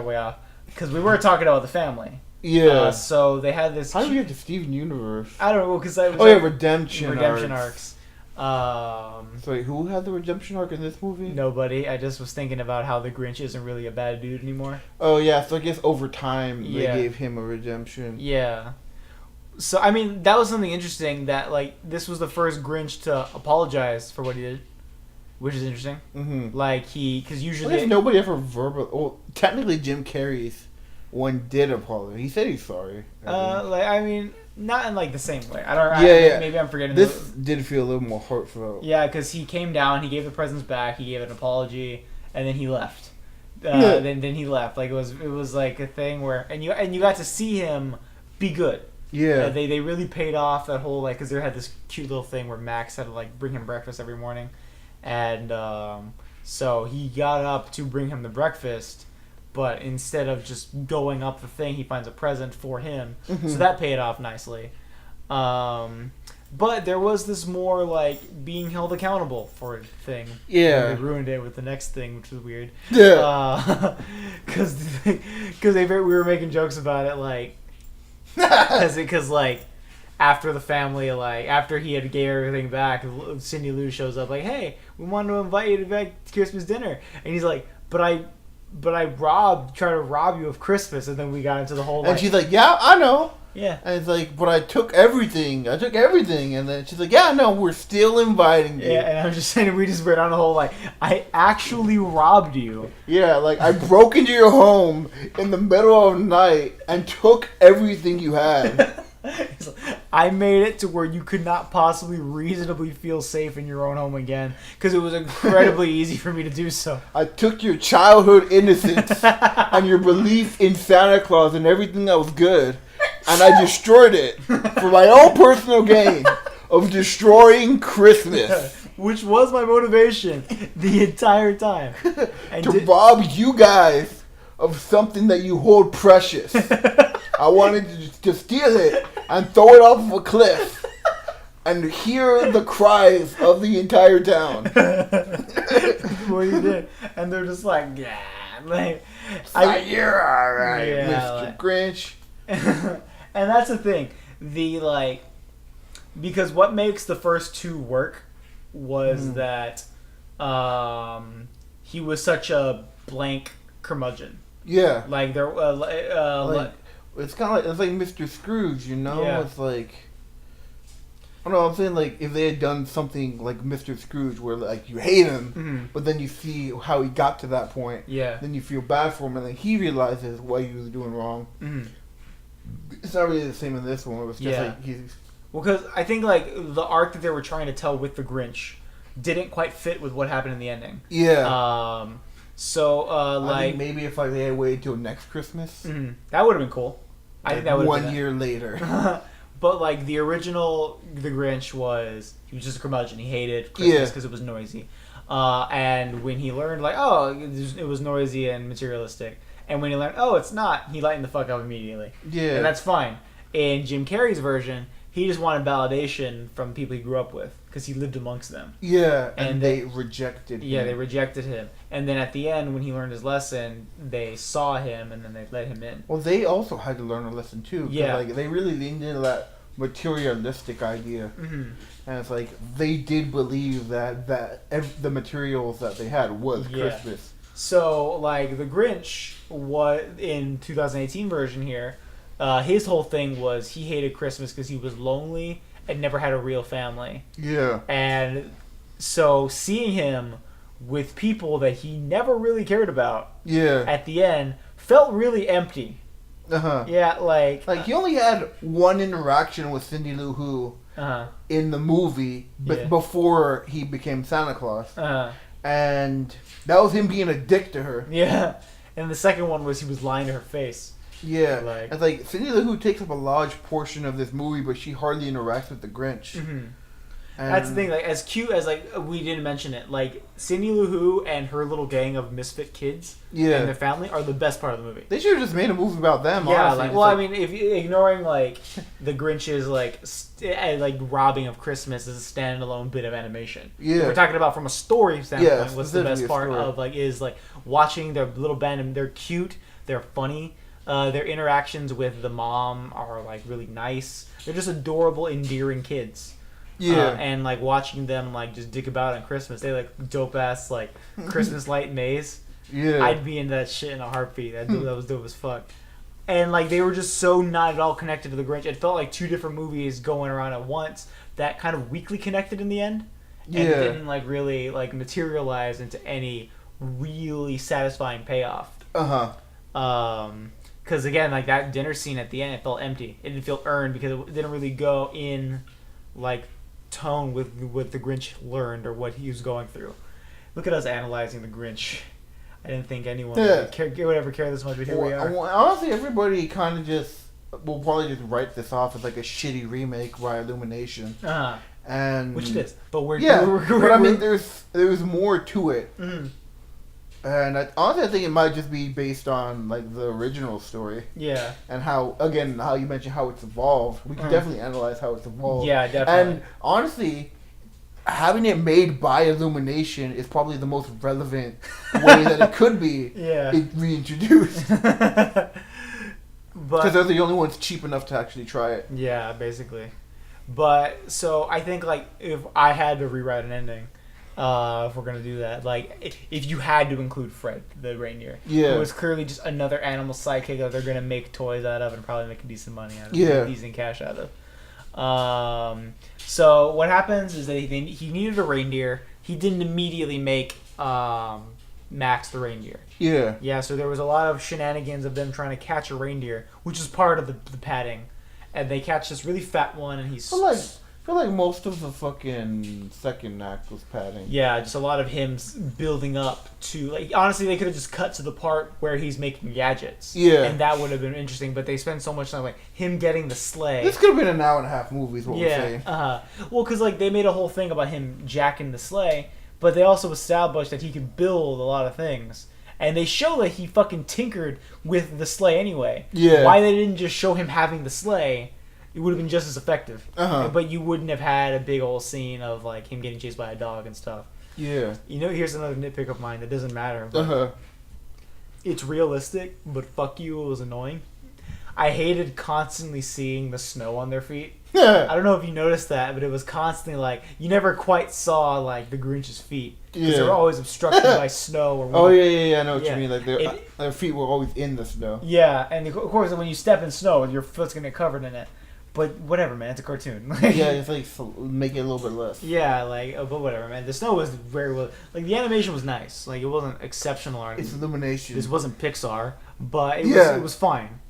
way off because we were talking about the family. Yeah. So they had this. How did we get to Steven Universe? I don't know because redemption arcs. So wait, who had the redemption arc in this movie? Nobody. I just was thinking about how the Grinch isn't really a bad dude anymore. Oh yeah, so I guess over time they gave him a redemption. Yeah. So I mean that was something interesting that like this was the first Grinch to apologize for what he did. Which is interesting. Mm-hmm. Like because usually nobody ever Well, technically Jim Carrey's one did apologize. He said he's sorry. I mean, not in like the same way. Maybe I'm forgetting. This did feel a little more heartfelt. Yeah, because he came down, he gave the presents back, he gave an apology, and then he left. Then he left. Like it was like a thing where and you got to see him be good. Yeah. They really paid off that whole like because they had this cute little thing where Max had to like bring him breakfast every morning. And so he got up to bring him the breakfast, but instead of just going up the thing, he finds a present for him. Mm-hmm. So that paid off nicely. But there was this more like being held accountable for a thing. Yeah. They ruined it with the next thing, which was weird. Yeah. Because we were making jokes about it, like, because like. After the family, like, after he had gave everything back, Cindy Lou shows up, like, hey, we wanted to invite you back to Christmas dinner. And he's like, but I tried to rob you of Christmas. And then we got into the whole, like... And she's like, yeah, I know. Yeah. And it's like, but I took everything. And then she's like, yeah, no, we're still inviting you. Yeah, and I'm just saying, we just went on the whole, like, I actually robbed you. Yeah, like, I broke into your home in the middle of the night and took everything you had. I made it to where you could not possibly reasonably feel safe in your own home again because it was incredibly easy for me to do so. I took your childhood innocence and your belief in Santa Claus and everything that was good, and I destroyed it for my own personal gain of destroying Christmas. Which was my motivation the entire time. And to rob you guys of something that you hold precious. I wanted to steal it and throw it off of a cliff and hear the cries of the entire town. That's what you did. And they're just like, yeah. Like, you're alright, Mr. Grinch. And that's the thing. Because what makes the first two work was that he was such a blank curmudgeon. Yeah. Like they're it's kind of like Mr. Scrooge, you know? Yeah. It's like, I don't know, I'm saying like if they had done something like Mr. Scrooge where like you hate him, but then you see how he got to that point. Yeah. Then you feel bad for him, and then he realizes what he was doing wrong. It's not really the same in this one. It was just like he's. Well, because I think like the arc that they were trying to tell with the Grinch didn't quite fit with what happened in the ending. Yeah. So I think maybe if like they had waited till next Christmas, that would have been cool. I think that would have been 1 year later. But like the original, the Grinch was he was just a curmudgeon. He hated Christmas because it was noisy. And when he learned like it was noisy and materialistic, and when he learned it's not, he lightened the fuck up immediately. Yeah, and that's fine. In Jim Carrey's version, he just wanted validation from people he grew up with because he lived amongst them. Yeah, and they rejected him. Yeah, they rejected him. And then at the end, when he learned his lesson, they saw him and then they let him in. Well, they also had to learn a lesson too. Yeah, like they really leaned into that materialistic idea, and it's like they did believe that the materials that they had was Christmas. So like the Grinch, in 2018 version here. His whole thing was he hated Christmas because he was lonely and never had a real family. Yeah. And so seeing him with people that he never really cared about at the end felt really empty. Yeah, like he only had one interaction with Cindy Lou Who in the movie before he became Santa Claus. And that was him being a dick to her. Yeah. And the second one was he was lying to her face. Yeah, it's like Cindy Lou Who takes up a large portion of this movie, but she hardly interacts with the Grinch. That's the thing. Like as cute as we didn't mention it, like Cindy Lou Who and her little gang of misfit kids and their family are the best part of the movie. They should have just made a movie about them. Yeah, honestly. I mean, if ignoring like the Grinch's like robbing of Christmas as a standalone bit of animation. Yeah, we're talking about from a story standpoint. What's the best part of is watching their little band, and they're cute, they're funny. Their interactions with the mom are really nice. They're just adorable, endearing kids. Yeah, and watching them just dick about on Christmas. They dope ass Christmas light maze. Yeah, I'd be into that shit in a heartbeat. That was dope as fuck. And they were just so not at all connected to the Grinch. It felt like two different movies going around at once that kind of weakly connected in the end. And it didn't really materialize into any really satisfying payoff. Because again, that dinner scene at the end, it felt empty. It didn't feel earned because it didn't really go in tone with what the Grinch learned or what he was going through. Look at us analyzing the Grinch. I didn't think anyone would ever care this much, but here we are. Honestly, everybody kind of just will probably just write this off as a shitty remake by Illumination. And which it is, but I mean, there's more to it. And honestly, I think it might just be based on the original story. Yeah. And how you mentioned how it's evolved. We can definitely analyze how it's evolved. Yeah, definitely. And honestly, having it made by Illumination is probably the most relevant way that it could be reintroduced. Because they're the only ones cheap enough to actually try it. Yeah, basically. But so I think if I had to rewrite an ending. If we're gonna do that, if you had to include Fred the reindeer, it was clearly just another animal sidekick that they're gonna make toys out of and probably make decent money out of, decent cash out of. So what happens is that he needed a reindeer. He didn't immediately make Max the reindeer. Yeah. So there was a lot of shenanigans of them trying to catch a reindeer, which is part of the padding, and they catch this really fat one, and he's. I feel like most of the fucking second act was padding. Yeah, just a lot of him building up to honestly, they could have just cut to the part where he's making gadgets. Yeah, and that would have been interesting. But they spend so much time him getting the sleigh. This could have been an hour and a half movie. Is what we're saying. Well, because they made a whole thing about him jacking the sleigh, but they also established that he could build a lot of things. And they show that he fucking tinkered with the sleigh anyway. Yeah. Why they didn't just show him having the sleigh? It would have been just as effective. But you wouldn't have had a big old scene of him getting chased by a dog and stuff. Yeah. Here's another nitpick of mine that doesn't matter. But it's realistic, but fuck you, it was annoying. I hated constantly seeing the snow on their feet. I don't know if you noticed that, but it was constantly like you never quite saw like the Grinch's feet because they were always obstructed by snow or wind. Oh yeah. I know what you mean. Like their feet were always in the snow. Yeah, and of course when you step in snow, your foot's gonna get covered in it. But whatever, man. It's a cartoon. Yeah, it's like make it a little bit less. Yeah, like but whatever, man. The snow was very well. Like the animation was nice. Like it wasn't exceptional or anything. It's Illumination. This wasn't Pixar, but it was fine.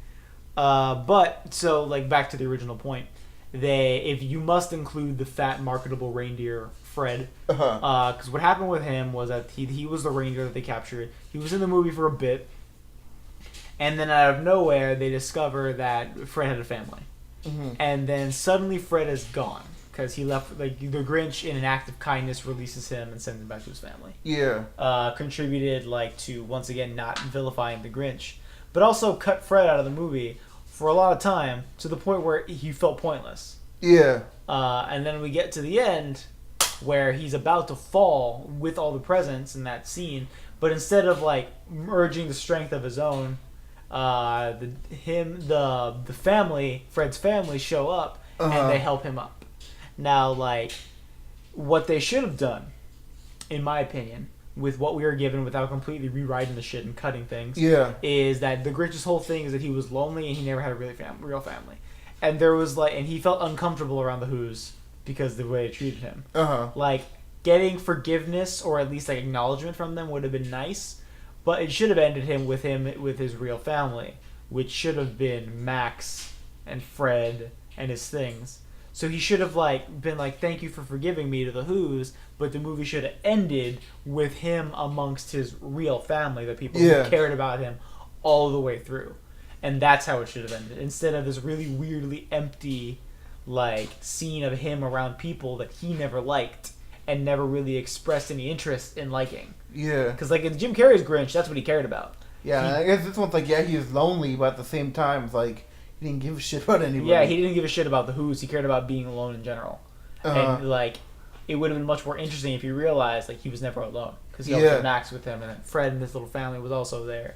But so like back to the original point. If you must include the fat marketable reindeer Fred, because what happened with him was that he was the reindeer that they captured. He was in the movie for a bit, and then out of nowhere they discover that Fred had a family, and then suddenly Fred is gone because he left. Like the Grinch, in an act of kindness, releases him and sends him back to his family. Yeah, contributed like to once again not vilifying the Grinch, but also cut Fred out of the movie for a lot of time, to the point where he felt pointless. Yeah. And then we get to the end, where he's about to fall with all the presents in that scene, but instead of like urging the strength of his own, the family, Fred's family, show up and they help him up. Now, like, what they should have done, in my opinion, with what we were given without completely rewriting the shit and cutting things, is that the Grinch's whole thing is that he was lonely and he never had a real family, and there was and he felt uncomfortable around the Who's because of the way they treated him. Like getting forgiveness or at least like acknowledgement from them would have been nice, but it should have ended with his real family, which should have been Max and Fred and his things. So he should have been like, thank you for forgiving me to the Who's, but the movie should have ended with him amongst his real family, the people who cared about him all the way through. And that's how it should have ended. Instead of this really weirdly empty scene of him around people that he never liked and never really expressed any interest in liking. Yeah. Because in Jim Carrey's Grinch, that's what he cared about. Yeah, I guess this one's he was lonely, but at the same time, he didn't give a shit about anybody. Yeah, he didn't give a shit about the Who's. He cared about being alone in general. And, it would have been much more interesting if you realized, he was never alone. Because he also had Max with him, and then Fred and his little family was also there.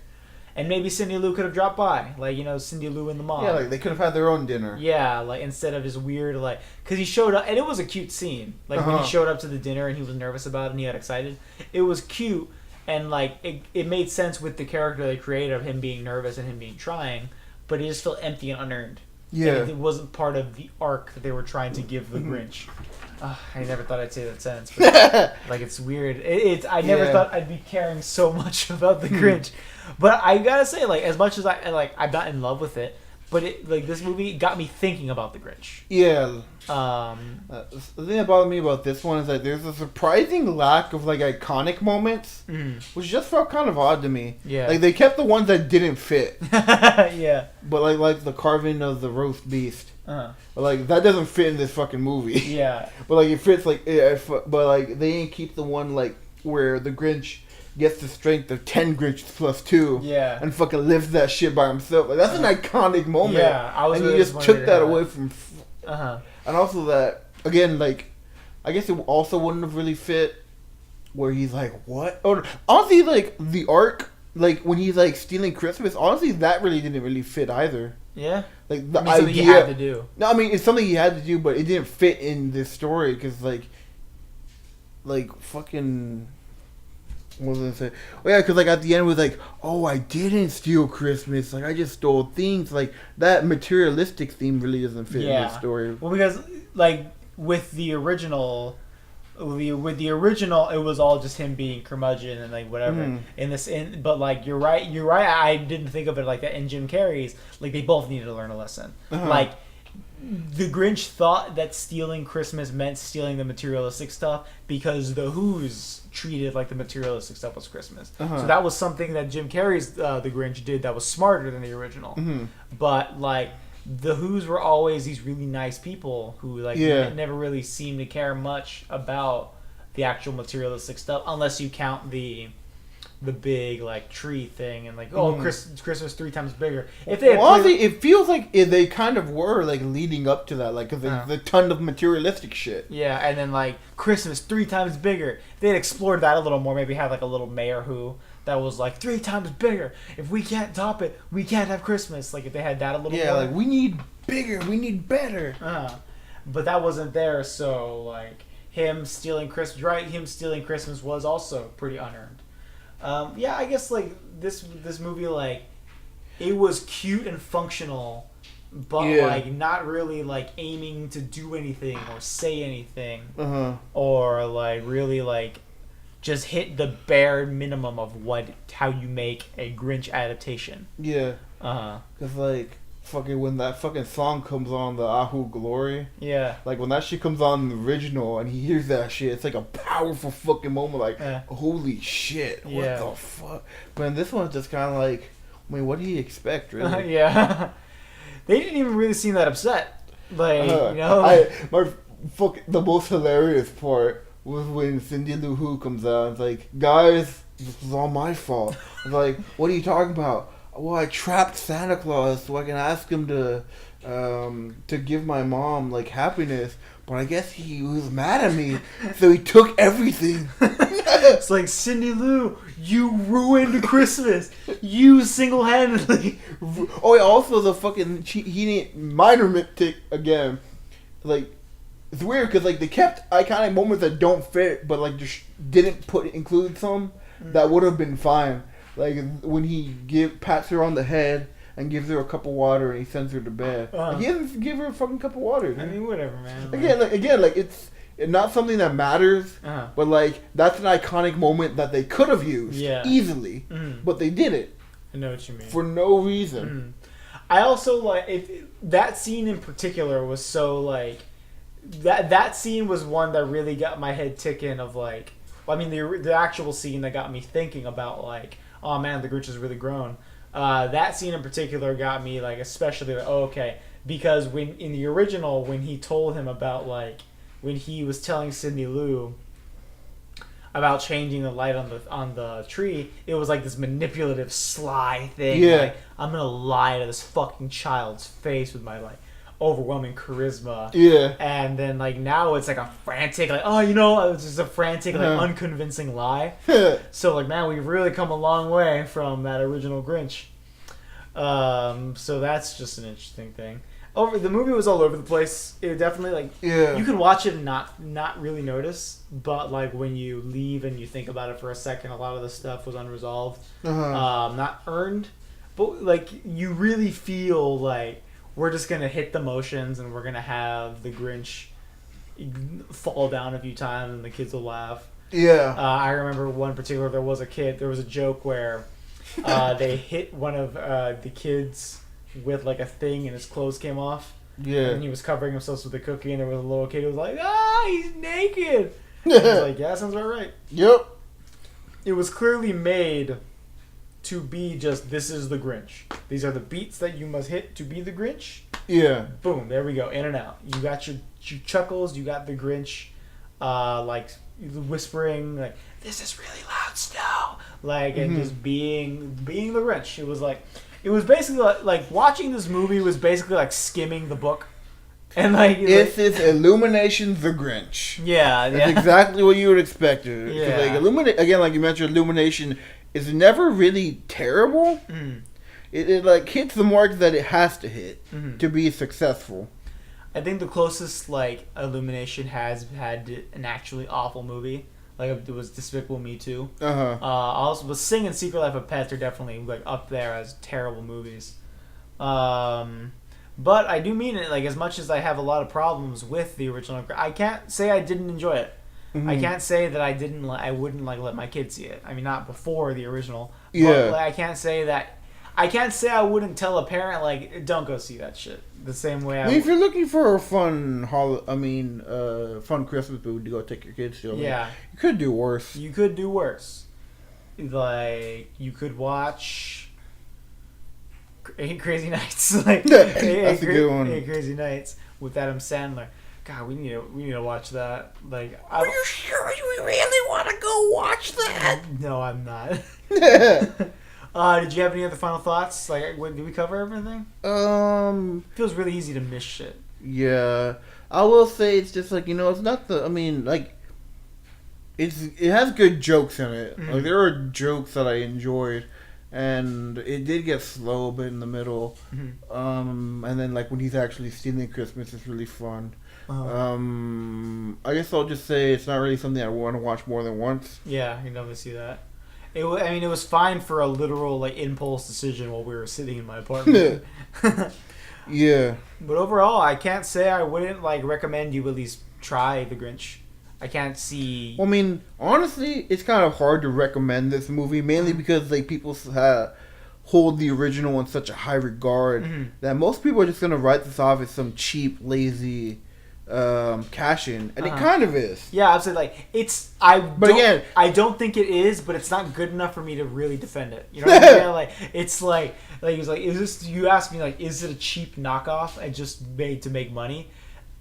And maybe Cindy Lou could have dropped by. Cindy Lou and the mom. Yeah, they could have had their own dinner. Yeah, instead of his weird, because he showed up, and it was a cute scene. When he showed up to the dinner and he was nervous about it and he got excited. It was cute, and, it made sense with the character they created of him being nervous and him being trying. But it just felt empty and unearned. Yeah. And it wasn't part of the arc that they were trying to give the Grinch. I never thought I'd say that sentence. But, it's weird. I never thought I'd be caring so much about the Grinch. But I gotta say, as much as I'm not in love with it, but this movie got me thinking about the Grinch. Yeah. The thing that bothered me about this one is that there's a surprising lack of iconic moments, which just felt kind of odd to me. Yeah. They kept the ones that didn't fit. Yeah. But like the carving of the roast beast. But that doesn't fit in this fucking movie. Yeah. But it fits but they didn't keep the one where the Grinch gets the strength of 10 Grinches plus 2. Yeah. And fucking lifts that shit by himself. That's an iconic moment. Yeah. I was and really you just took that away from. And also that again, I guess it also wouldn't have really fit where he's what? Oh, honestly, the arc, when he's stealing Christmas. Honestly, that really didn't really fit either. Yeah. The idea something he had to do. No, I mean it's something he had to do, but it didn't fit in this story because fucking. What was I gonna say? Oh yeah, because at the end it was oh, I didn't steal Christmas. I just stole things. That materialistic theme really doesn't fit in this story. Well, because with the original, it was all just him being curmudgeon and whatever. But you're right. I didn't think of it like that. In Jim Carrey's, they both needed to learn a lesson. The Grinch thought that stealing Christmas meant stealing the materialistic stuff because the Who's treated the materialistic stuff was Christmas. So that was something that Jim Carrey's The Grinch did that was smarter than the original. But the Who's were always these really nice people who never really seemed to care much about the actual materialistic stuff unless you count the big tree thing and Christmas 3 times bigger. If they honestly, it feels they kind of were leading up to that because the ton of materialistic shit. Yeah, and then Christmas 3 times bigger. If they had explored that a little more, maybe had a little mayor who that was 3 times bigger. If we can't top it, we can't have Christmas. If they had that a little more. Yeah, we need bigger, we need better. but that wasn't there. So like him stealing Christmas was also pretty unearned. Yeah, I guess like this movie, like it was cute and functional, but like not really like aiming to do anything or say anything, or like really like just hit the bare minimum of how you make a Grinch adaptation. Yeah. Cause like fucking when that fucking song comes on, the Ahu Glory. Yeah. Like when that shit comes on in the original and he hears that shit, it's like a powerful fucking moment. Like holy shit, what the fuck? But in this one's just kind of like, I mean, what do you expect, really? Yeah. They didn't even really seem that upset. Like you know, the most hilarious part was when Cindy Lou Who comes out and it's like, guys, this was all my fault. It's like, what are you talking about? Well, I trapped Santa Claus so I can ask him to give my mom like happiness, but I guess he was mad at me, so he took everything. It's like, Cindy Lou, you ruined Christmas. You single-handedly. Oh, yeah, also the fucking minor nitpick again. Like, it's weird because like they kept iconic moments that don't fit, but like just didn't include some that would have been fine. Like when he pats her on the head and gives her a cup of water and he sends her to bed. Like, he doesn't give her a fucking cup of water. I mean, whatever, man. Again, like it's not something that matters, but like that's an iconic moment that they could have used easily, but they didn't. I know what you mean. For no reason. I also like that scene in particular was so like that scene was one that really got my head ticking of like. I mean, the actual scene that got me thinking about like, oh man, the Grinch has really grown. That scene in particular got me like, especially like, oh, okay, because when in the original, when he told him about like, when he was telling Cindy Lou about changing the light on the tree, it was like this manipulative, sly thing. Yeah. Like, I'm gonna lie to this fucking child's face with my like overwhelming charisma. Yeah. And then like now it's like a frantic like, oh, you know, it's just a frantic like unconvincing lie. So like, man, we've really come a long way from that original Grinch. So that's just an interesting thing. The movie was all over the place. It definitely like you can watch it and not really notice, but like when you leave and you think about it for a second, a lot of the stuff was unresolved, not earned, but like you really feel like we're just gonna hit the motions and we're gonna have the Grinch fall down a few times and the kids will laugh. Yeah. I remember one particular. There was a joke where they hit one of the kids with like a thing and his clothes came off. Yeah. And he was covering himself with a cookie and there was a little kid who was like, he's naked. I was like, yeah, sounds about right. Yep. It was clearly made to be just, this is the Grinch. These are the beats that you must hit to be the Grinch. Yeah. Boom, there we go, in and out. You got your chuckles, you got the Grinch, like whispering, like, this is really loud snow. Like, and just being the Grinch. It was basically like watching this movie was basically like skimming the book. And like this is Illumination the Grinch. Yeah, that's exactly what you would expect. Yeah. Like again, like you mentioned, Illumination is never really terrible. It like hits the mark that it has to hit to be successful. I think the closest like Illumination has had an actually awful movie, like it was Despicable Me 2. Also, but Sing and Secret Life of Pets are definitely like up there as terrible movies. But I do mean it. Like, as much as I have a lot of problems with the original, I can't say I didn't enjoy it. I can't say that I wouldn't like let my kids see it. I mean, not before the original. Yeah. But like, I can't say I wouldn't tell a parent like, don't go see that shit. The same way if you're looking for a fun fun Christmas movie to go take your kids to, you could do worse. You could do worse. Like, you could watch 8 Crazy Nights. Like, that's a good one. 8 Crazy Nights with Adam Sandler. God, we need to watch that. Like, are you sure you really want to go watch that? No, I'm not. Did you have any other final thoughts? Like, did we cover everything? It feels really easy to miss shit. Yeah, I will say it's just like, it's not the. I mean, like, it has good jokes in it. Like, there are jokes that I enjoyed, and it did get slow a bit in the middle. Mm-hmm. And then like when he's actually stealing Christmas, it's really fun. Uh-huh. I guess I'll just say it's not really something I want to watch more than once. Yeah, you can definitely see that. It was fine for a literal like impulse decision while we were sitting in my apartment. Yeah. But overall, I can't say I wouldn't like recommend you at least try The Grinch. I can't see. Well, I mean, honestly, it's kind of hard to recommend this movie, mainly because like people hold the original in such a high regard that most people are just gonna write this off as some cheap, lazy cash in, and it kind of is. Yeah, I would say like it's. Again, I don't think it is, but it's not good enough for me to really defend it. You know what I'm saying? Like it's like it's like, is this? You asked me like, is it a cheap knockoff and just made to make money?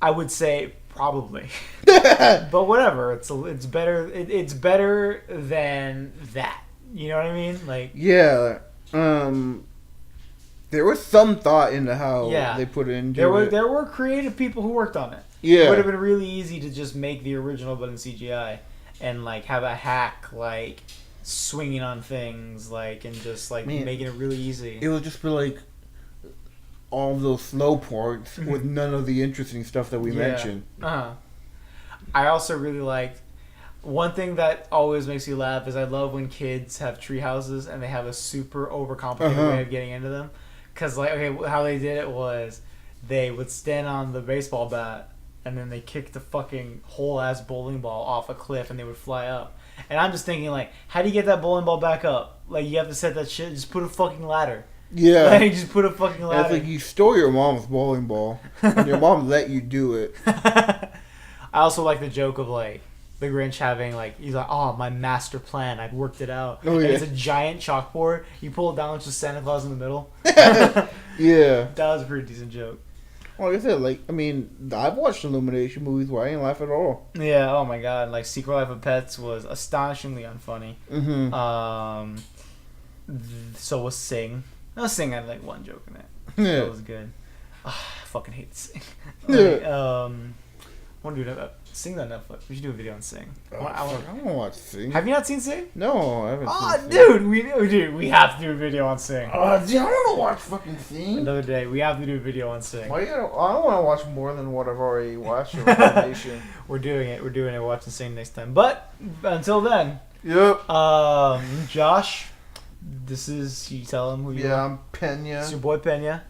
I would say probably, but whatever. It's better. It's better than that. You know what I mean? Like yeah. There was some thought into how they put it into There were creative people who worked on it. Yeah. It would have been really easy to just make the original but in CGI and like have a hack like swinging on things like and just like making it really easy. It would just be like all those slow parts with none of the interesting stuff that we mentioned. I also really liked one thing that always makes me laugh is I love when kids have tree houses and they have a super overcomplicated way of getting into them. Because, like, okay, how they did it was they would stand on the baseball bat and then they kicked the fucking whole-ass bowling ball off a cliff and they would fly up. And I'm just thinking, like, how do you get that bowling ball back up? Like, you have to set that shit, just put a fucking ladder. Yeah. Like, just put a fucking ladder. It's like you stole your mom's bowling ball and your mom let you do it. I also like the joke of, like, the Grinch having, like, he's like, oh, my master plan, I've worked it out. Oh, yeah. And it's a giant chalkboard. You pull it down, it's just Santa Claus in the middle. Yeah. That was a pretty decent joke. Well, like I said, like, I mean, I've watched Illumination movies where I ain't laugh at all. Yeah, oh my god. Like, Secret Life of Pets was astonishingly unfunny. So was Sing. No, Sing had, like, one joke in it. Yeah. That was good. I fucking hate Sing. Like, I want to do that. Sing's on Netflix. We should do a video on Sing. I want to watch Sing. Have you not seen Sing? No, I haven't seen Dude, we have to do a video on Sing. Dude, I want to watch fucking Sing. Another day, we have to do a video on Sing. Why I don't want to watch more than what I've already watched. We're doing it. We're watching Sing next time. But until then, yep. Josh, this is, you tell him who you are. Yeah, I'm Pena. It's your boy Pena.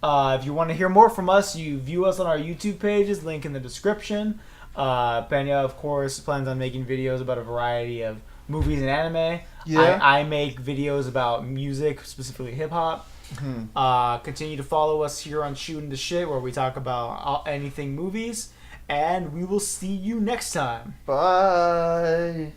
If you want to hear more from us, you view us on our YouTube pages, link in the description. Pena, of course, plans on making videos about a variety of movies and anime. Yeah. I make videos about music, specifically hip-hop. Continue to follow us here on Shootin' the Shit, where we talk about anything movies. And we will see you next time. Bye.